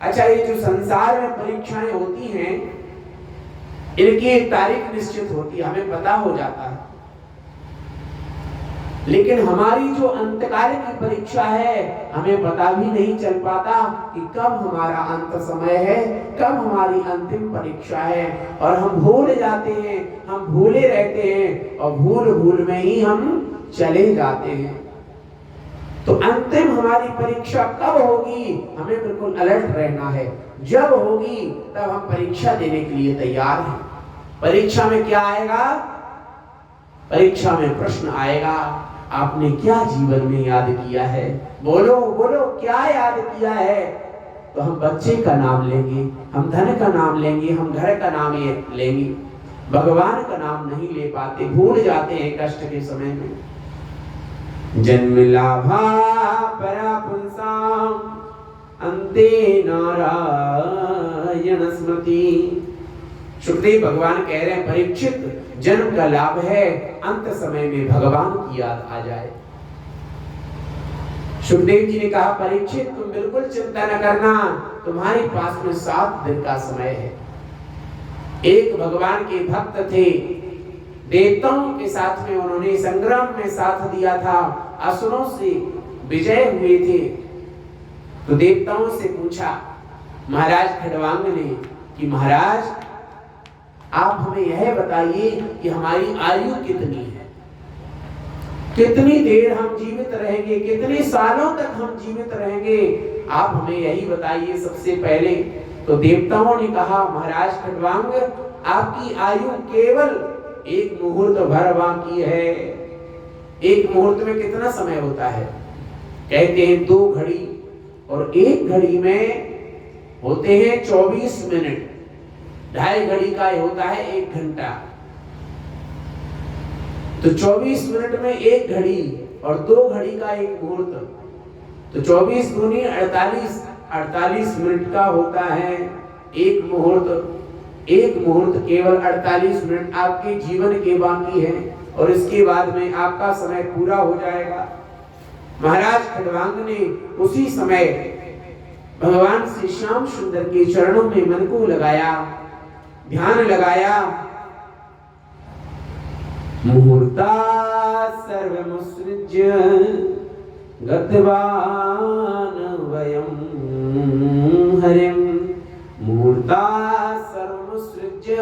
अच्छा, ये जो संसार में परीक्षाएं होती हैं, इनकी एक तारीख निश्चित होती है, हमें पता हो जाता है। लेकिन हमारी जो अंतकाल की परीक्षा है, हमें पता भी नहीं चल पाता कि कब हमारा अंत समय है, कब हमारी अंतिम परीक्षा है। और हम भूल जाते हैं, हम भूले रहते हैं, और भूल भूल में ही हम चले जाते हैं। तो अंतिम हमारी परीक्षा कब होगी, हमें बिल्कुल अलर्ट रहना है। जब होगी तब हम परीक्षा देने के लिए तैयार हैं। परीक्षा में क्या आएगा? परीक्षा में प्रश्न आएगा, आपने क्या जीवन में याद किया है? बोलो बोलो, क्या याद किया है? तो हम बच्चे का नाम लेंगे, हम धन का नाम लेंगे, हम घर का नाम लेंगे, भगवान का नाम नहीं ले पाते, भूल जाते हैं कष्ट के समय में। जन्म लाभा परा पुंसाम अंते नारायण स्मृति। सुखदेव भगवान कह रहे हैं परीक्षित, जन्म का लाभ है अंत समय में भगवान की याद आ जाए। सुखदेव जी ने कहा परीक्षित तुम बिल्कुल चिंता न करना, तुम्हारे पास में 7 दिन का समय है। एक भगवान के भक्त थे, देवताओं के साथ में उन्होंने संग्राम में साथ दिया था, असुरों से विजय हुए थे। तो देवताओं से पूछा महाराज खड़वांग ने कि महाराज आप हमें यह बताइए कि हमारी आयु कितनी है, कितनी देर हम जीवित रहेंगे, कितने सालों तक हम जीवित रहेंगे, आप हमें यही बताइए सबसे पहले। तो देवताओं ने कहा महाराज खड़वांग आपकी आयु केवल एक मुहूर्त भर बाकी है। एक मुहूर्त में कितना समय होता है? कहते हैं 2 घड़ी, और 1 घड़ी में होते हैं 24 मिनट, 2.5 घड़ी का होता है 1 घंटा। तो 24 मिनट में 1 घड़ी और 2 घड़ी का 1 मुहूर्त, तो 24 दूनी 48 मिनट का होता है 1 मुहूर्त। 1 मुहूर्त केवल 48 मिनट आपके जीवन के बाकी है, और इसके बाद में आपका समय पूरा हो जाएगा। महाराज खड़वांग ने उसी समय भगवान श्री श्याम सुंदर के चरणों में मन को लगाया, ध्यान लगाया। मुहूर्ता सर्वमुत्सृज्य गतवान वयं हरिं। मुहूर्ता सर्वमुत्सृज्य,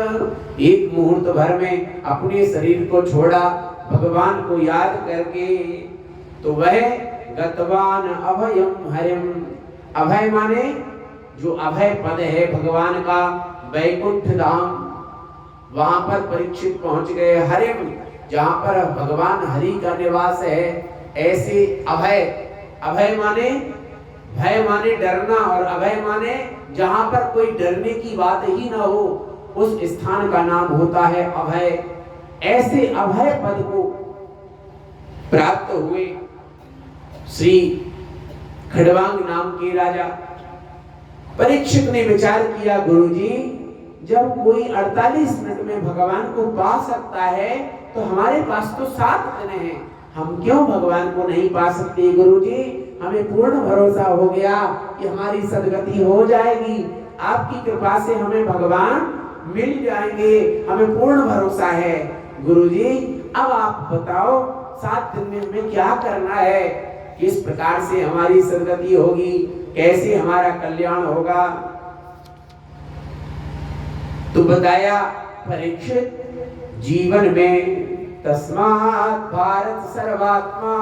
1 मुहूर्त भर में अपने शरीर को छोड़ा भगवान को याद करके, तो वह गतवान अभयम हरिम। अभय माने जो अभय पद है भगवान का, वैकुंठ धाम, वहां पर परीक्षित पहुंच गए। हरिम जहां पर भगवान हरि का निवास है, ऐसे अभय, अभय माने भय माने डरना, और अभय माने जहां पर कोई डरने की बात ही ना हो, उस स्थान का नाम होता है अभय। ऐसे अभय पद को प्राप्त हुए श्री खड़वांग नाम के राजा। परीक्षित ने विचार किया, गुरुजी जब कोई 48 मिनट में भगवान को पा सकता है, तो हमारे पास तो 7 दिन हैं, हम क्यों भगवान को नहीं पा सकते? गुरुजी हमें पूर्ण भरोसा हो गया कि हमारी सद्गति हो जाएगी, आपकी कृपा से हमें भगवान मिल जाएंगे, हमें पूर्ण भरोसा है। गुरुजी अब आप बताओ 7 दिन में हमें क्या करना है, किस प्रकार से हमारी सद्गति होगी, कैसे हमारा कल्याण होगा? तो बताया परीक्षित, जीवन में तस्मात् भारत सर्वात्मा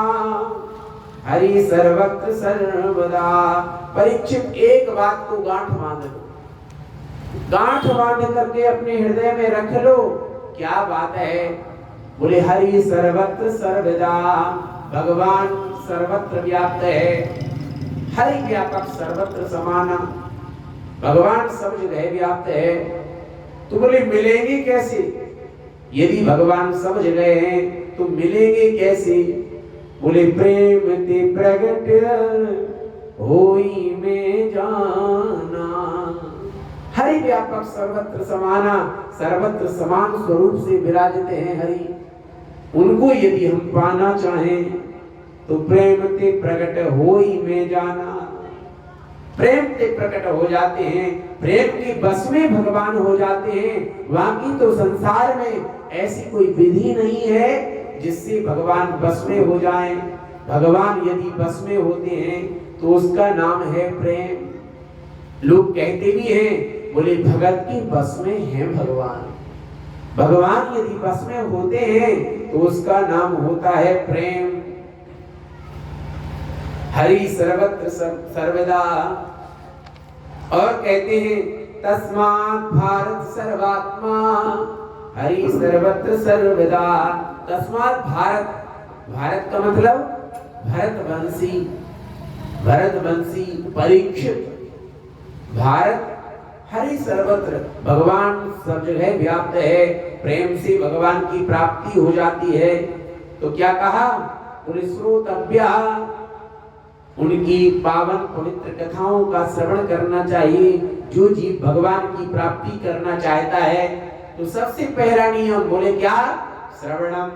हरि सर्वत्र सर्वदा। परीक्षित एक बात को गांठ बांध लो, गांठ बांध करके अपने हृदय में रख लो। क्या बात है? बोले हरि सर्वत्र सर्वदा, भगवान सर्वत्र व्याप्त है। हरि व्यापक सर्वत्र समाना, भगवान सब जगह व्याप्त है। तो बोले मिलेंगे कैसे? यदि भगवान सब जगह हैं तो मिलेंगे कैसे? बोले प्रेम ते प्रगट होई में जाना। हरि व्यापक सर्वत्र समाना, सर्वत्र समान स्वरूप से विराजित हैं हरि। उनको यदि हम पाना चाहें तो प्रेम ते प्रगट होई में जाना। प्रेम से प्रकट हो जाते हैं, प्रेम के बस में भगवान हो जाते हैं। बाकी तो संसार में ऐसी कोई विधि नहीं है जिससे भगवान बस में हो जाएं। भगवान यदि बस में होते हैं तो उसका नाम है प्रेम। लोग कहते भी हैं, बोले भगत की बस में है भगवान। भगवान यदि बस में होते हैं तो उसका नाम होता है प्रेम। हरि सर्वत्र सर्वदा। और कहते हैं तस्मात् भारत सर्वात्मा हरि सर्वत्र सर्वदा। तस्मात् भारत, भारत का मतलब भरतवंशी, भरतवंशी परीक्षित। भारत हरि सर्वत्र, भगवान सब जगह व्याप्त है। प्रेम से भगवान की प्राप्ति हो जाती है। तो क्या कहा? श्रोतव्या, उनकी पावन पवित्र कथाओं का श्रवण करना चाहिए। जो जीव भगवान की प्राप्ति करना चाहता है तो सबसे पहला नियम बोले क्या? श्रवणम।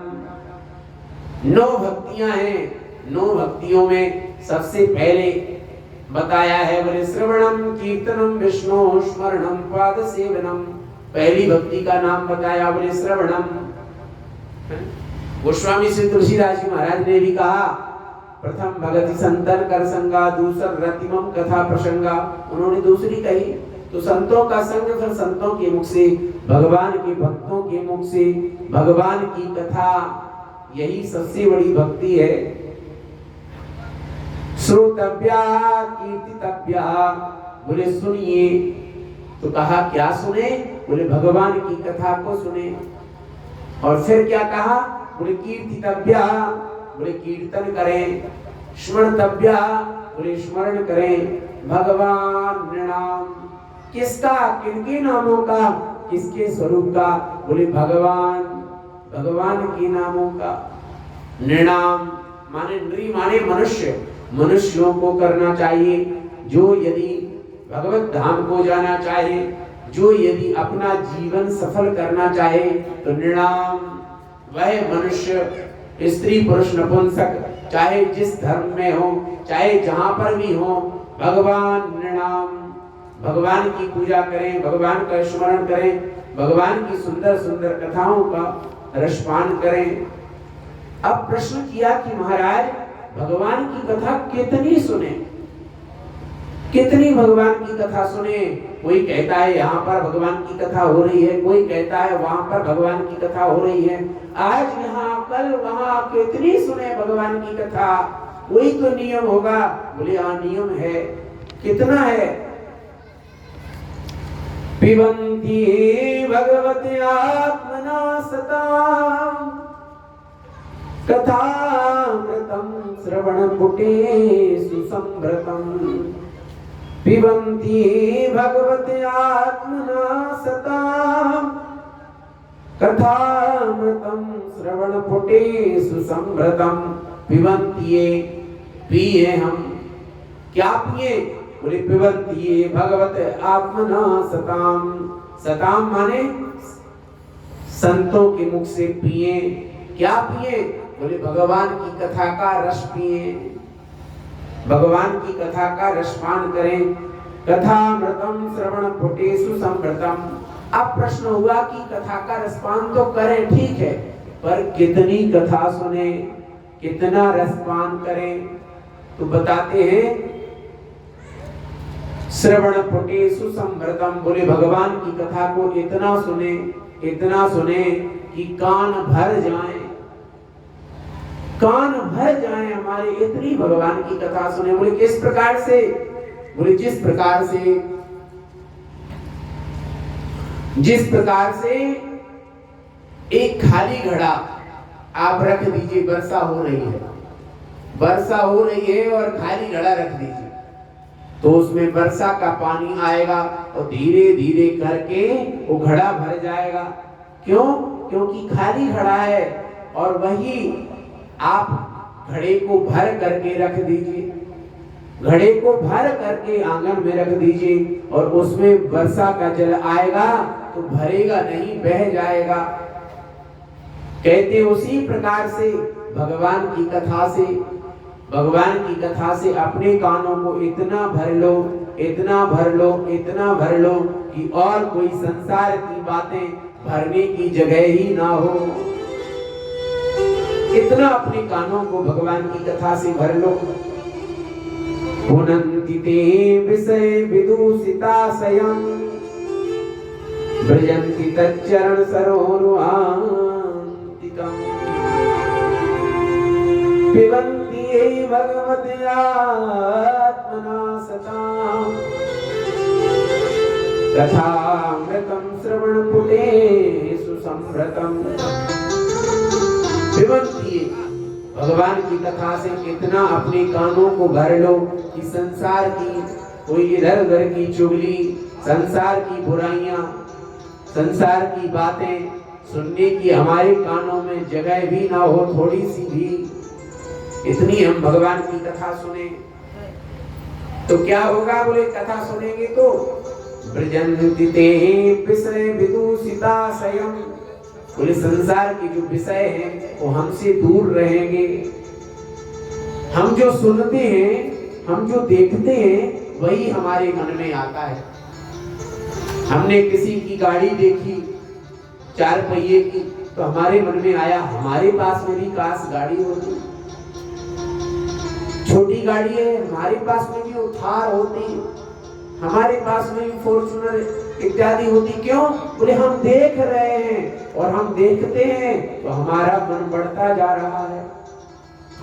9 भक्तियां हैं, 9 भक्तियों में सबसे पहले बताया है बोले श्रवणम कीर्तनम विष्णु स्मरणम पाद सेवनम। पहली भक्ति का नाम बताया बोले श्रवणम। गोस्वामी श्री तुलसीदास जी महाराज ने भी कहा प्रथम भगति संतन कर संगा, दूसर रतिमम कथा प्रसंगा, उन्होंने दूसरी कही। तो संतों का संग, फिर संतों के मुख से, भगवान के भक्तों के मुख से भगवान की कथा, यही सबसे बड़ी भक्ति है। श्रोतव्या कीर्तितव्या, बोले सुनिए। तो कहा क्या सुने? बोले भगवान की कथा को सुने। और फिर क्या कहा? बोले कीर्तितव्या, बोले कीर्तन करें। स्मरणतव्या, बोले स्मरण करें। भगवान नृणाम, किसका? किनके नामों का? किसके स्वरूप का? बोले भगवान, भगवान के नामों का। नृणाम माने नृ माने मनुष्य, मनुष्यों को करना चाहिए। जो यदि भगवत धाम को जाना चाहे, जो यदि अपना जीवन सफल करना चाहे, तो नृणाम वह मनुष्य, स्त्री पुरुष नपुंसक, चाहे जिस धर्म में हो, चाहे जहां पर भी हो, भगवान नृणाम, भगवान की पूजा करें, भगवान का स्मरण करें, भगवान की सुंदर सुंदर कथाओं का रसपान करें। अब प्रश्न किया कि महाराज भगवान की कथा कितनी सुने, कितनी भगवान की कथा सुने? कोई कहता है यहाँ पर भगवान की कथा हो रही है, कोई कहता है वहां पर भगवान की कथा हो रही है। आज यहाँ कल वहां, कितनी सुने भगवान की कथा? कोई तो नियम होगा। बोले हाँ नियम है। कितना है? पिबन्ति भगवते आत्मना सताम, कथामृतं श्रवणपुटेषु संभृतम्। पिबन्ति भगवते आत्मना सताम, कथामृतं श्रवणपुटेषु संभृतम्। पिबन्ति, पिए हम। क्या पिए? बोले पिबन्ति भगवते आत्मना सताम। सताम माने संतों के मुख से पिए। क्या पिए? बोले भगवान की कथा का रस पिए, भगवान की कथा का रसपान करें। कथामृतम श्रवणपुटेषु संभृतम्। अब प्रश्न हुआ कि कथा का रसपान तो करें, ठीक है, पर कितनी कथा सुने, कितना रसपान करें? तो बताते हैं श्रवणपुटेषु संभृतम्, बोले भगवान की कथा को इतना सुने, इतना सुने कि कान भर जाएं, कान भर जाएं हमारे, इतनी भगवान की कथा सुने। बोले किस प्रकार से? बोले जिस प्रकार से एक खाली घड़ा आप रख दीजिए, वर्षा हो रही है, वर्षा हो रही है और खाली घड़ा रख दीजिए, तो उसमें वर्षा का पानी आएगा और धीरे धीरे करके वो घड़ा भर जाएगा। क्यों? क्योंकि खाली घड़ा है। और वही आप घड़े को भर करके रख दीजिए, घड़े को भर करके आंगन में रख दीजिए, और उसमें वर्षा का जल आएगा तो भरेगा नहीं, बह जाएगा। कहते उसी प्रकार से भगवान की कथा से, भगवान की कथा से अपने कानों को इतना भर लो, इतना भर लो, इतना भर लो कि और कोई संसार की बातें भरने की जगह ही ना हो। इतना अपने कानों को भगवान की कथा से भर लो। पुनन्ति ते विषय विदूषिताशयम्, भजन्ति तच्चरण सरोरुहान्तिकम्। पिबन्ति ये भगवते आत्मना सताम्, कथामृतं श्रवणपुटेषु संभृतम्। पिबन्ति, भगवान की कथा से कितना अपने कानों को भर लो कि संसार की कोई इधर उधर की चुगली, संसार की बुराइयां, संसार की बातें सुनने की हमारे कानों में जगह भी ना हो, थोड़ी सी भी। इतनी हम भगवान की कथा सुने तो क्या होगा? बोले कथा सुनेंगे तो ब्रजन्ति ते विषय विदूषिताशयम्, बोले संसार के जो विषय हैं वो हमसे दूर रहेंगे। हम जो सुनते हैं, हम जो देखते हैं, वही हमारे मन में आता है। हमने किसी की गाड़ी देखी 4 पहिए की, तो हमारे मन में आया हमारे पास में भी काश गाड़ी होती। गाड़ी है, हमारे पास में भी थार होती, हमारे पास में भी फॉर्च्यूनर इत्यादि होती। क्यों? बोले हम देख रहे हैं, और हम देखते हैं तो हमारा मन बढ़ता जा रहा है।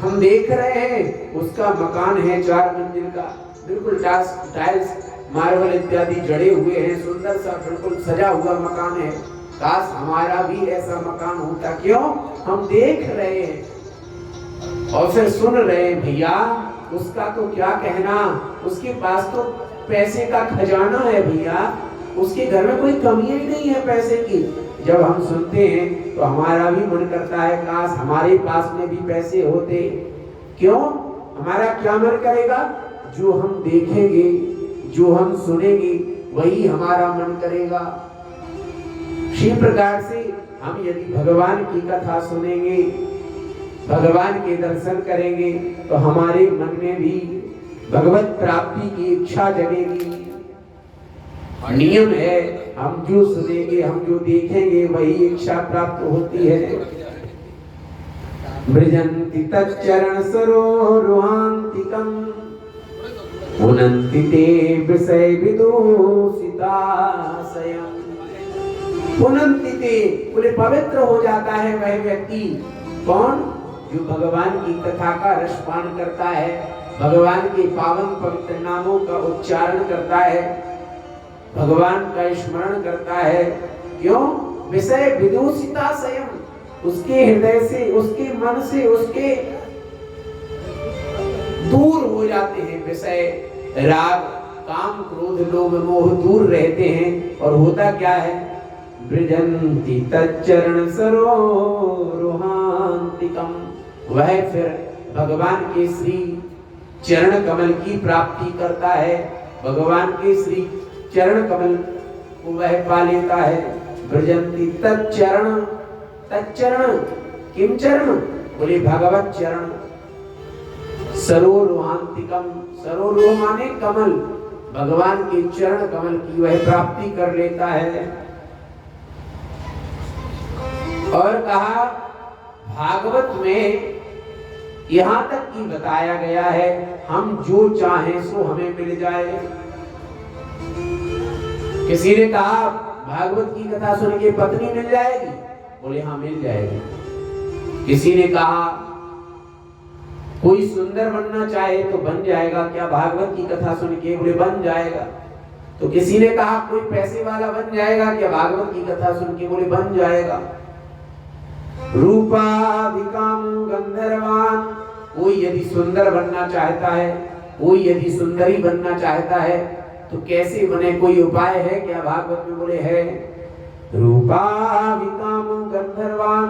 हम देख रहे हैं उसका मकान है 4 मंजिल का, बिल्कुल टाइल्स मार्बल इत्यादि जड़े हुए हैं, सुंदर सा बिल्कुल सजा हुआ मकान है। काश हमारा भी ऐसा मकान होता। क्यों? हम देख रहे हैं और फिर सुन रहे हैं। भैया उसका तो क्या कहना, उसके पास तो पैसे का खजाना है भैया, उसके घर में कोई कमी ही नहीं है पैसे की। जब हम सुनते हैं तो हमारा भी मन करता है काश हमारे पास में भी पैसे होते। क्यों? हमारा क्या मन करेगा? जो हम देखेंगे, जो हम सुनेंगे, वही हमारा मन करेगा। इसी प्रकार से हम यदि भगवान की कथा सुनेंगे, भगवान के दर्शन करेंगे, तो हमारे मन में भी भगवत प्राप्ति की इच्छा जगेगी। नियम है, हम जो सुनेंगे, हम जो देखेंगे, वही इच्छा प्राप्त होती है। ब्रजंति तच्चरण सरोरुहान्तिकम् पुनन्ति ते विषय विदूषिताशयम्। पुनन्ति ते, बोले पवित्र हो जाता है वह व्यक्ति। कौन? जो भगवान की कथा का रसपान करता है, भगवान के पावन पवित्र नामों का उच्चारण करता है, भगवान का स्मरण करता है। क्यों? विषय विदूषिताशयम्, उसके हृदय से, उसके मन से, उसके दूर हो जाते हैं विषय, राग, काम, क्रोध, लोभ, मोह दूर रहते हैं। और होता क्या है? ब्रजंति तच्चरण सरोरुहान्तिकम्, वह फिर भगवान के श्री चरण कमल की प्राप्ति करता है, भगवान के श्री चरण कमल को वह पा लेता है। ब्रजंति तच्चरण, तच्चरण किम चरण? बोले भगवत चरण। सरोरुहान्तिकम्, सरोरुह माने कमल, भगवान के चरण कमल की वह प्राप्ति कर लेता है। और कहा भागवत में यहाँ तक की बताया गया है, हम जो चाहें सो हमें मिल जाए। किसी ने कहा भागवत की कथा सुन के पत्नी मिल जाएगी? बोले हाँ मिल जाएगी। किसी ने कहा कोई सुंदर बनना चाहे तो बन जाएगा क्या भागवत की कथा सुन के? बोले बन जाएगा। तो किसी ने कहा कोई पैसे वाला बन जाएगा क्या भागवत की कथा सुन के? बोले बन जाएगा। रूपाधिकम गंधर्वान, कोई यदि सुंदर बनना चाहता है, कोई यदि सुंदरी बनना चाहता है तो कैसे बने? कोई उपाय है क्या भागवत में? बोले है। रूपाधिकम गंधर्वान,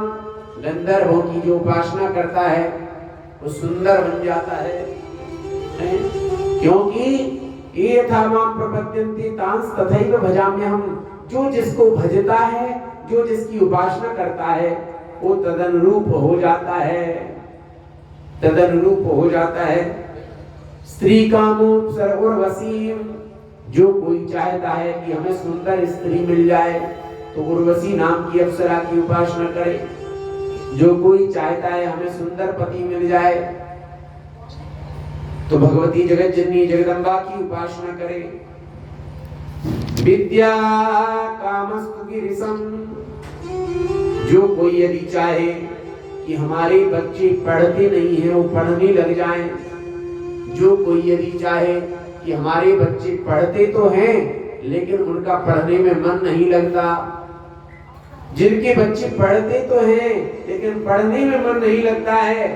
गंधर्वों की जो उपासना करता है वो सुंदर बन जाता है। क्योंकि ये था मां प्रपद्यन्ते तांस तथैव भजाम्यहम्, जो जिसको भजता है, जो जिसकी उपासना करता है, वो तदनुरूप हो जाता है, तदनुरूप हो जाता है। स्त्री कामो सर्वोर्वशीम, जो कोई चाहता है कि हमें सुंदर स्त्री मिल जाए तो उर्वशी नाम की अप्सरा की उपासना करे। जो कोई चाहता है हमें सुंदर पति मिल जाए तो भगवती जगत जननी जगदम्बा की उपासना करे। विद्या कामस्तु गिरिशम, जो कोई यदि चाहे कि हमारे बच्चे पढ़ते नहीं हैं वो पढ़ने लग जाएं, जो कोई यदि चाहे कि हमारे बच्चे पढ़ते तो हैं लेकिन उनका पढ़ने में मन नहीं लगता, जिनके बच्चे पढ़ते तो हैं लेकिन पढ़ने में मन नहीं लगता है,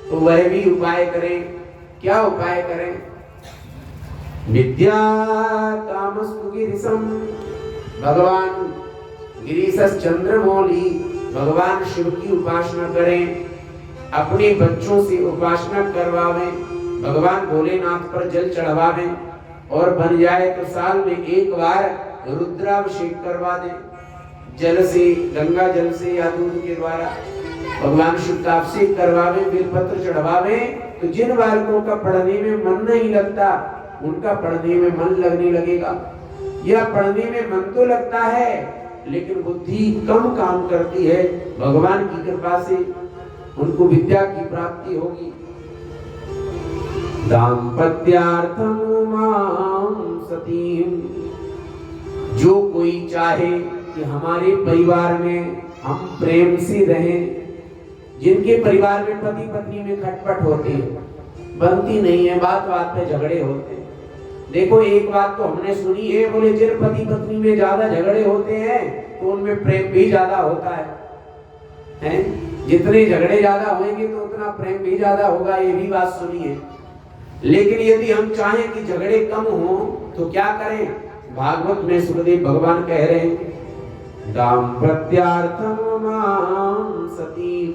तो वह भी उपाय करें। क्या उपाय करें? विद्या कामस्तु गिरिशम, भगवान गिरीशस चंद्रमौली भगवान शिव की उपासना करें, अपने बच्चों से उपासना करवावें, भगवान भोलेनाथ पर जल चढ़वावें और बन जाए तो साल में एक बार रुद्राभिषेक करवा दें, जल से, गंगा जल से या दूध के द्वारा भगवान शिव का अभिषेक करवावें, बेलपत्र चढ़वावें। तो जिन बालकों का पढ़ने में मन नहीं लगता उनका पढ़ने में मन लगने लगेगा, या पढ़ने में मन तो लगता है लेकिन बुद्धि कम काम करती है, भगवान की कृपा से उनको विद्या की प्राप्ति होगी। दाम्पत्यार्थम मां सतीम। जो कोई चाहे कि हमारे परिवार में हम प्रेम से रहें, जिनके परिवार में पति पत्नी में खटपट होती है, बनती नहीं है, बात बात पे झगड़े होते हैं। देखो एक बात तो हमने सुनी है, बोले जिन पति पत्नी में ज्यादा झगड़े होते हैं तो उनमें प्रेम भी ज्यादा होता है? जितने झगड़े ज्यादा होंगे तो उतना प्रेम भी ज्यादा होगा, ये भी बात सुनी है। लेकिन यदि हम चाहें कि झगड़े कम हो तो क्या करें? भागवत में सुखदेव भगवान कह रहे हैं दाम्पत्यार्थम मां सतीम।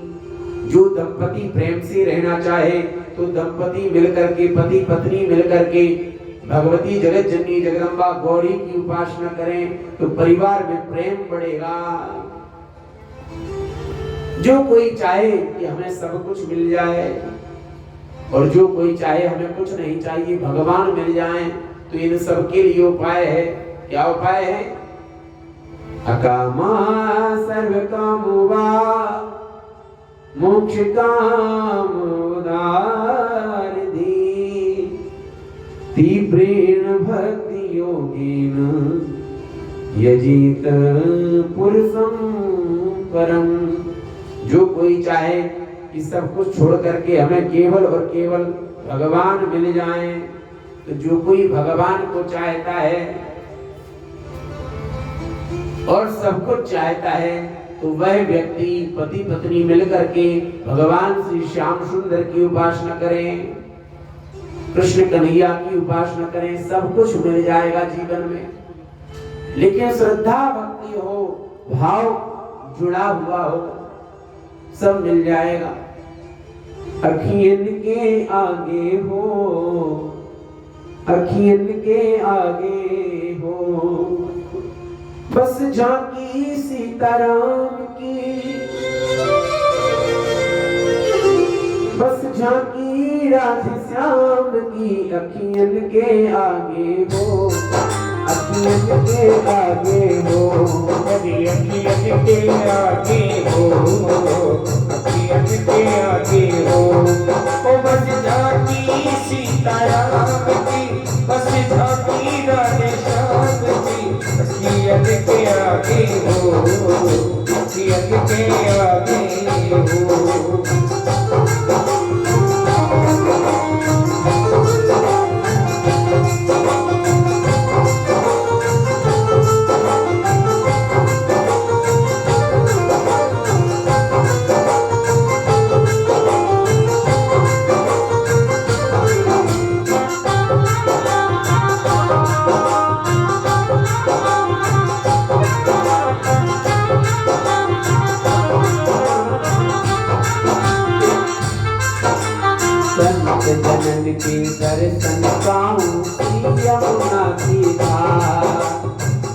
जो दंपति प्रेम से रहना चाहे तो दंपति मिलकर के, पति पत्नी मिलकर के भगवती जगत जननी जगदम्बा गौरी की उपासना करें तो परिवार में प्रेम बढ़ेगा। जो कोई चाहे कि हमें सब कुछ मिल जाए और जो कोई चाहे हमें कुछ नहीं चाहिए, भगवान मिल जाएं, तो इन सब के लिए उपाय है। क्या उपाय है? अकामा सर्व कामोवा मोक्ष काम उदार दी तीव्रेण भक्ति योगेन यजित पुरुषम परम। जो कोई चाहे कि सब कुछ छोड़ करके हमें केवल और केवल भगवान मिल जाएं, तो जो कोई भगवान को चाहता है और सब कुछ चाहता है तो वह व्यक्ति पति पत्नी मिलकर के भगवान श्री श्याम सुंदर की उपासना करें, कृष्ण कन्हैया की उपासना करें, सब कुछ मिल जाएगा जीवन में। लेकिन श्रद्धा भक्ति हो, भाव जुड़ा हुआ हो, सब मिल जाएगा। अखियन के आगे हो, अखियन के आगे हो, बस झांकी सीताराम की, बस झांकी राधे श्याम की। अखियन के आगे हो, अखियन के आगे हो, अखियन के आगे हो, अखियन के आगे हो, ओ बस झांकी सीताराम की, बस झांकी राधे श्याम की। अखियन के आगे हो, अखियन के आगे हो। जनन के दर्शन पाऊं यमुना की धार,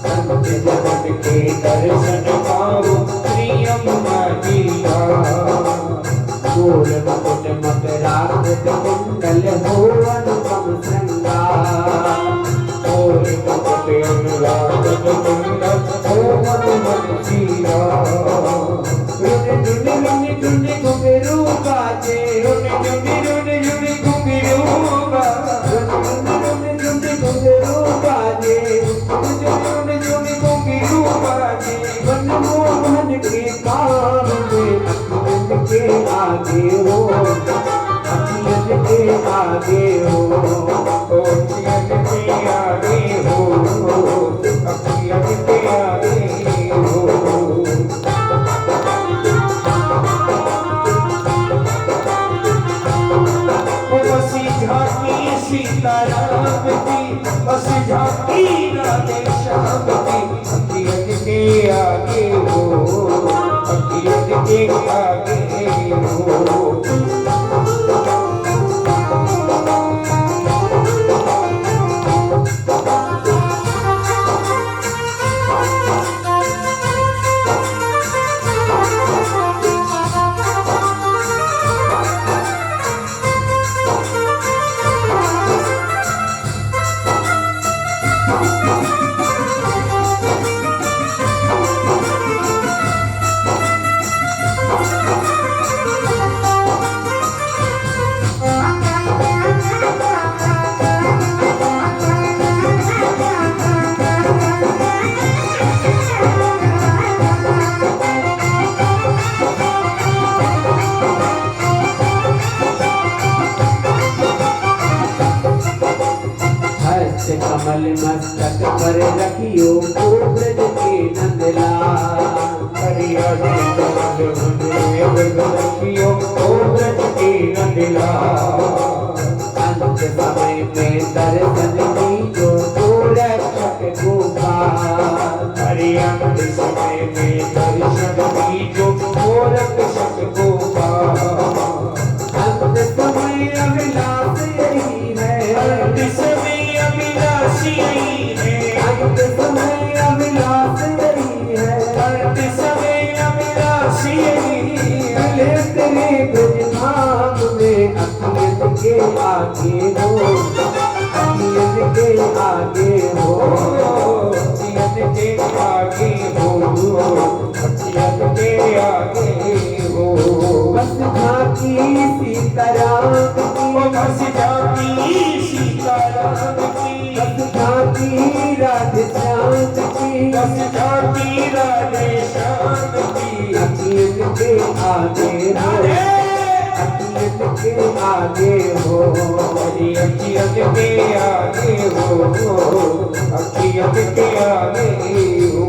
संत जनन के दर्शन पाऊं यमुना की धार। गोल मुकुट मकराकृत कुंडल हो अनुपम श्रृंगार, गोल मुकुट अनुरागत कुंडल हो अनुपम श्रृंगार। रुन रुन रुन रुन घुंघरू बाजे, रुन रुन रुन रुन घुंघरू बाजे, रुन रुन रुन घुंघरू बाजे, रुन रुन घुंघरू बाजे। मनमोहन के काम में अखियन के आगे हो, अखियन के आगे हो, अखियन के आगे हो, अखियन के आगे हो। सीताराम की, बस झांकी राधे श्याम की। अखियन के आगे हो, अखियन के आगे हो। पर रखियो को ब्रज के नंदलाल। हरिया रखियो ओ ब्रज के नंदलाल। अंत समय में दर्शन दीजो को रक्षक गोपाल। अंत समय में दर्शन दीजो ओ रक्षक गोपाल। अंत समय अभिलाष यही है, अंत समय अभिलाष यही है, अंत समय अभिलाष यही है, अंत समय अभिलाष यही है। मिले तेरे ब्रज धाम में अखियत के आगे हो, अखियत के आगे हो, अखियत के आगे हो, अखियत के आगे हो। बस झांकी सीताराम की, बस झांकी सीताराम की, बस झांकी राधे श्याम की, बस झांकी राधे श्याम की। अखियत के आगे हो, अखियत के आगे हो, अखियत के आगे हो, अखियत के आगे हो।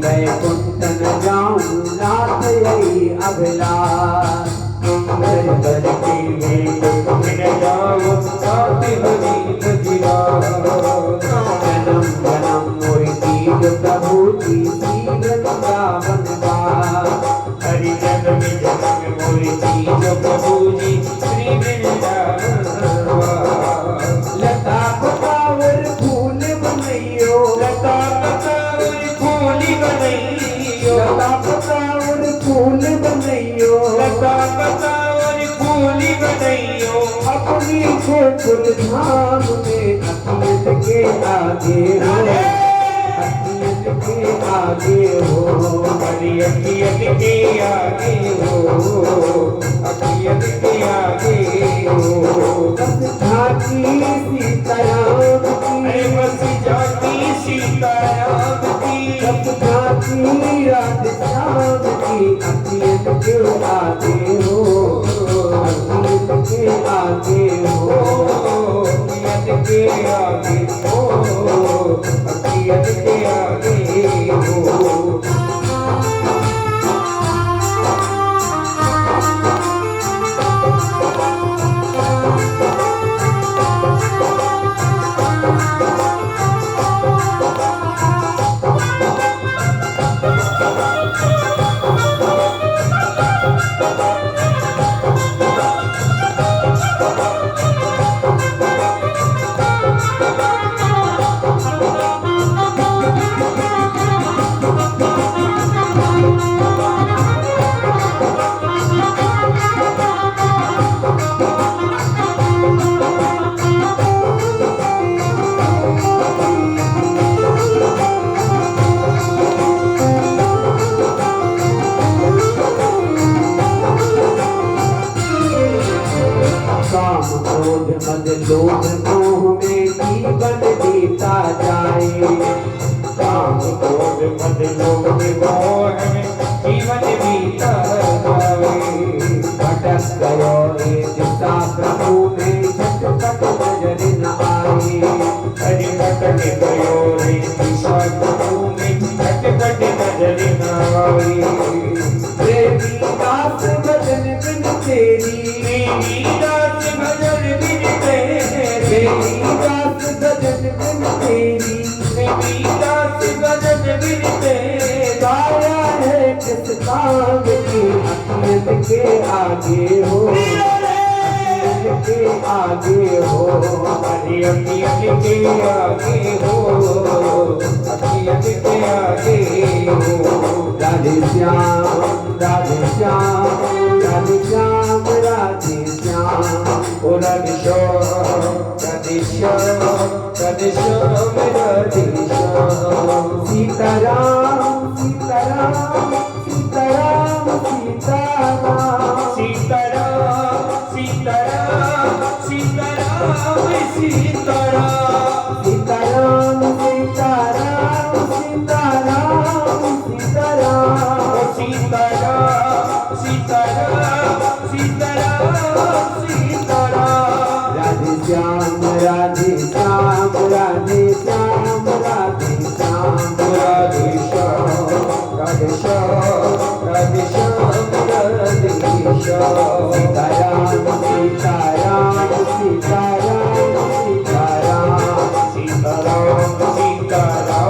बैकुंठ न जाऊं नाथ यही अभिलाष। ब्रज ब्रज की बैकुंठ न जाऊं नाथ हरि बधिराज। जन्म जन्म मोहि दीज प्रभु जी श्री वृंदावन वास। हरि जन्म जन्म मोहि दीज प्रभु जी श्री वृंदावन वास। लता पतावर फूल बनैयो, लता पतावर फूल बनैयो, लता पतावर फूल बनैयो, लता पतावर फूल बनैयो। अपनी गोकुल धाम में अखियत के आगे हो, अखियत के आगे हो, हरि अखियत के आगे हो, अखियत के आगे हो। बस झांकी सीताराम की, अरे बस झांकी सीताराम की, बस झांकी राधे श्याम की। अखियत के आगे हो, अखियत के आगे हो, अखियत के आगे हो, अखियत के आगे हो। क्रोध मद लोभ मोह में जीवन बीता जाए, काम क्रोध मद लोभ मोह में जीवन बीता जाए। भटक गयो ये दिशा प्रभु में झटपट नजर न आए। हरि भटक गयो रे दिशा प्रभु में झटपट नजर न आए। प्रेमी दास भजन बिन तेरी, प्रेमी दास भजन बिन तेरे, प्रेमी दास भजन बिन तेरी, प्रेमी दास भजन बिन तेरे। काया है किस काम की, अखियत के आगे हो, अखियत के आगे हो, अखियत के आगे हो, अखियत के आगे हो। राधे श्याम राधे श्याम राधे श्याम राधे श्याम। ओ राधे श्याम राधे श्याम राधे श्याम राधे श्याम। सीताराम सीताराम सीताराम सीताराम। सीताराम सीताराम सीताराम सीताराम। सीताराम सीताराम सीताराम सीताराम। सीताराम सीताराम सीताराम सीताराम। राधे श्याम राधे श्याम राधे श्याम राधे श्याम। राधे श्याम राधे श्याम राधे श्याम राधे श्याम। सीताराम सीताराम सीताराम सीताराम। सीताराम सीताराम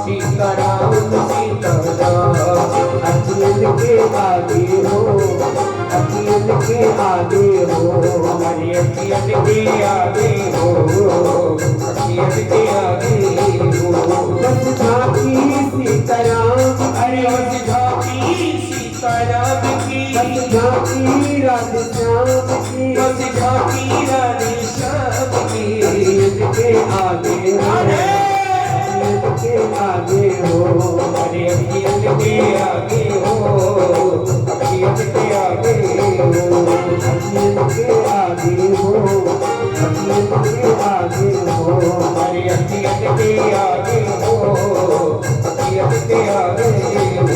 सीताराम सीताराम। अखियन के आगे हो, अखियन के आगे हो, हमारी अखियत के आगे हो, अखियत के आगे हो। बस झांकी सीताराम। अरे बस झांकी सीताराम की, बस झांकी राधे श्याम की, बस झांकी राधे श्याम की। अखियन के आगे हो, अखियन के आगे हो, अरे अखियत के आगे हो, अखियत के आगे हो। अखियन के आगे हो, अखियन के आगे हो। हमारी अखियत के आगे हो, अखियत के आगे हो।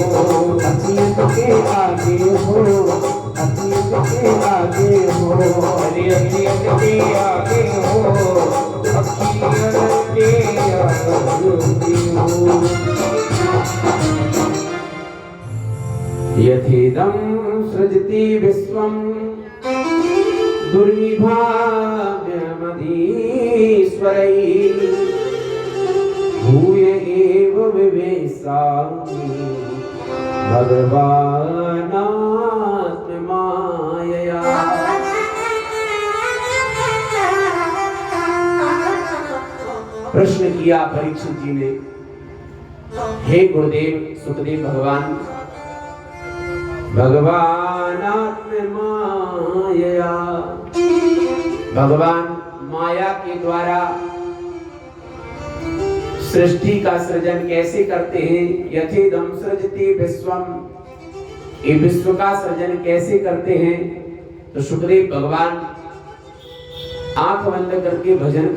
अखियन के आगे हो, अखियन के आगे हो। हमारी अखियत के आगे हो, अखियत के आगे हो। यथेदं सृजति विश्वं दुर्विभाव्यमधीश्वरैः भूय एव विवेशामि भगवानात्ममायया। प्रश्न किया परीक्षित जी ने, हे गुरुदेव सुखदेव भगवान, भगवानात्ममायया, भगवान माया के द्वारा सृष्टि का सृजन कैसे करते हैं? यथेदं सृजति विश्वम, ये विश्व का सृजन कैसे करते हैं? तो सुखदेव भगवान आंख बंद करके भजन कर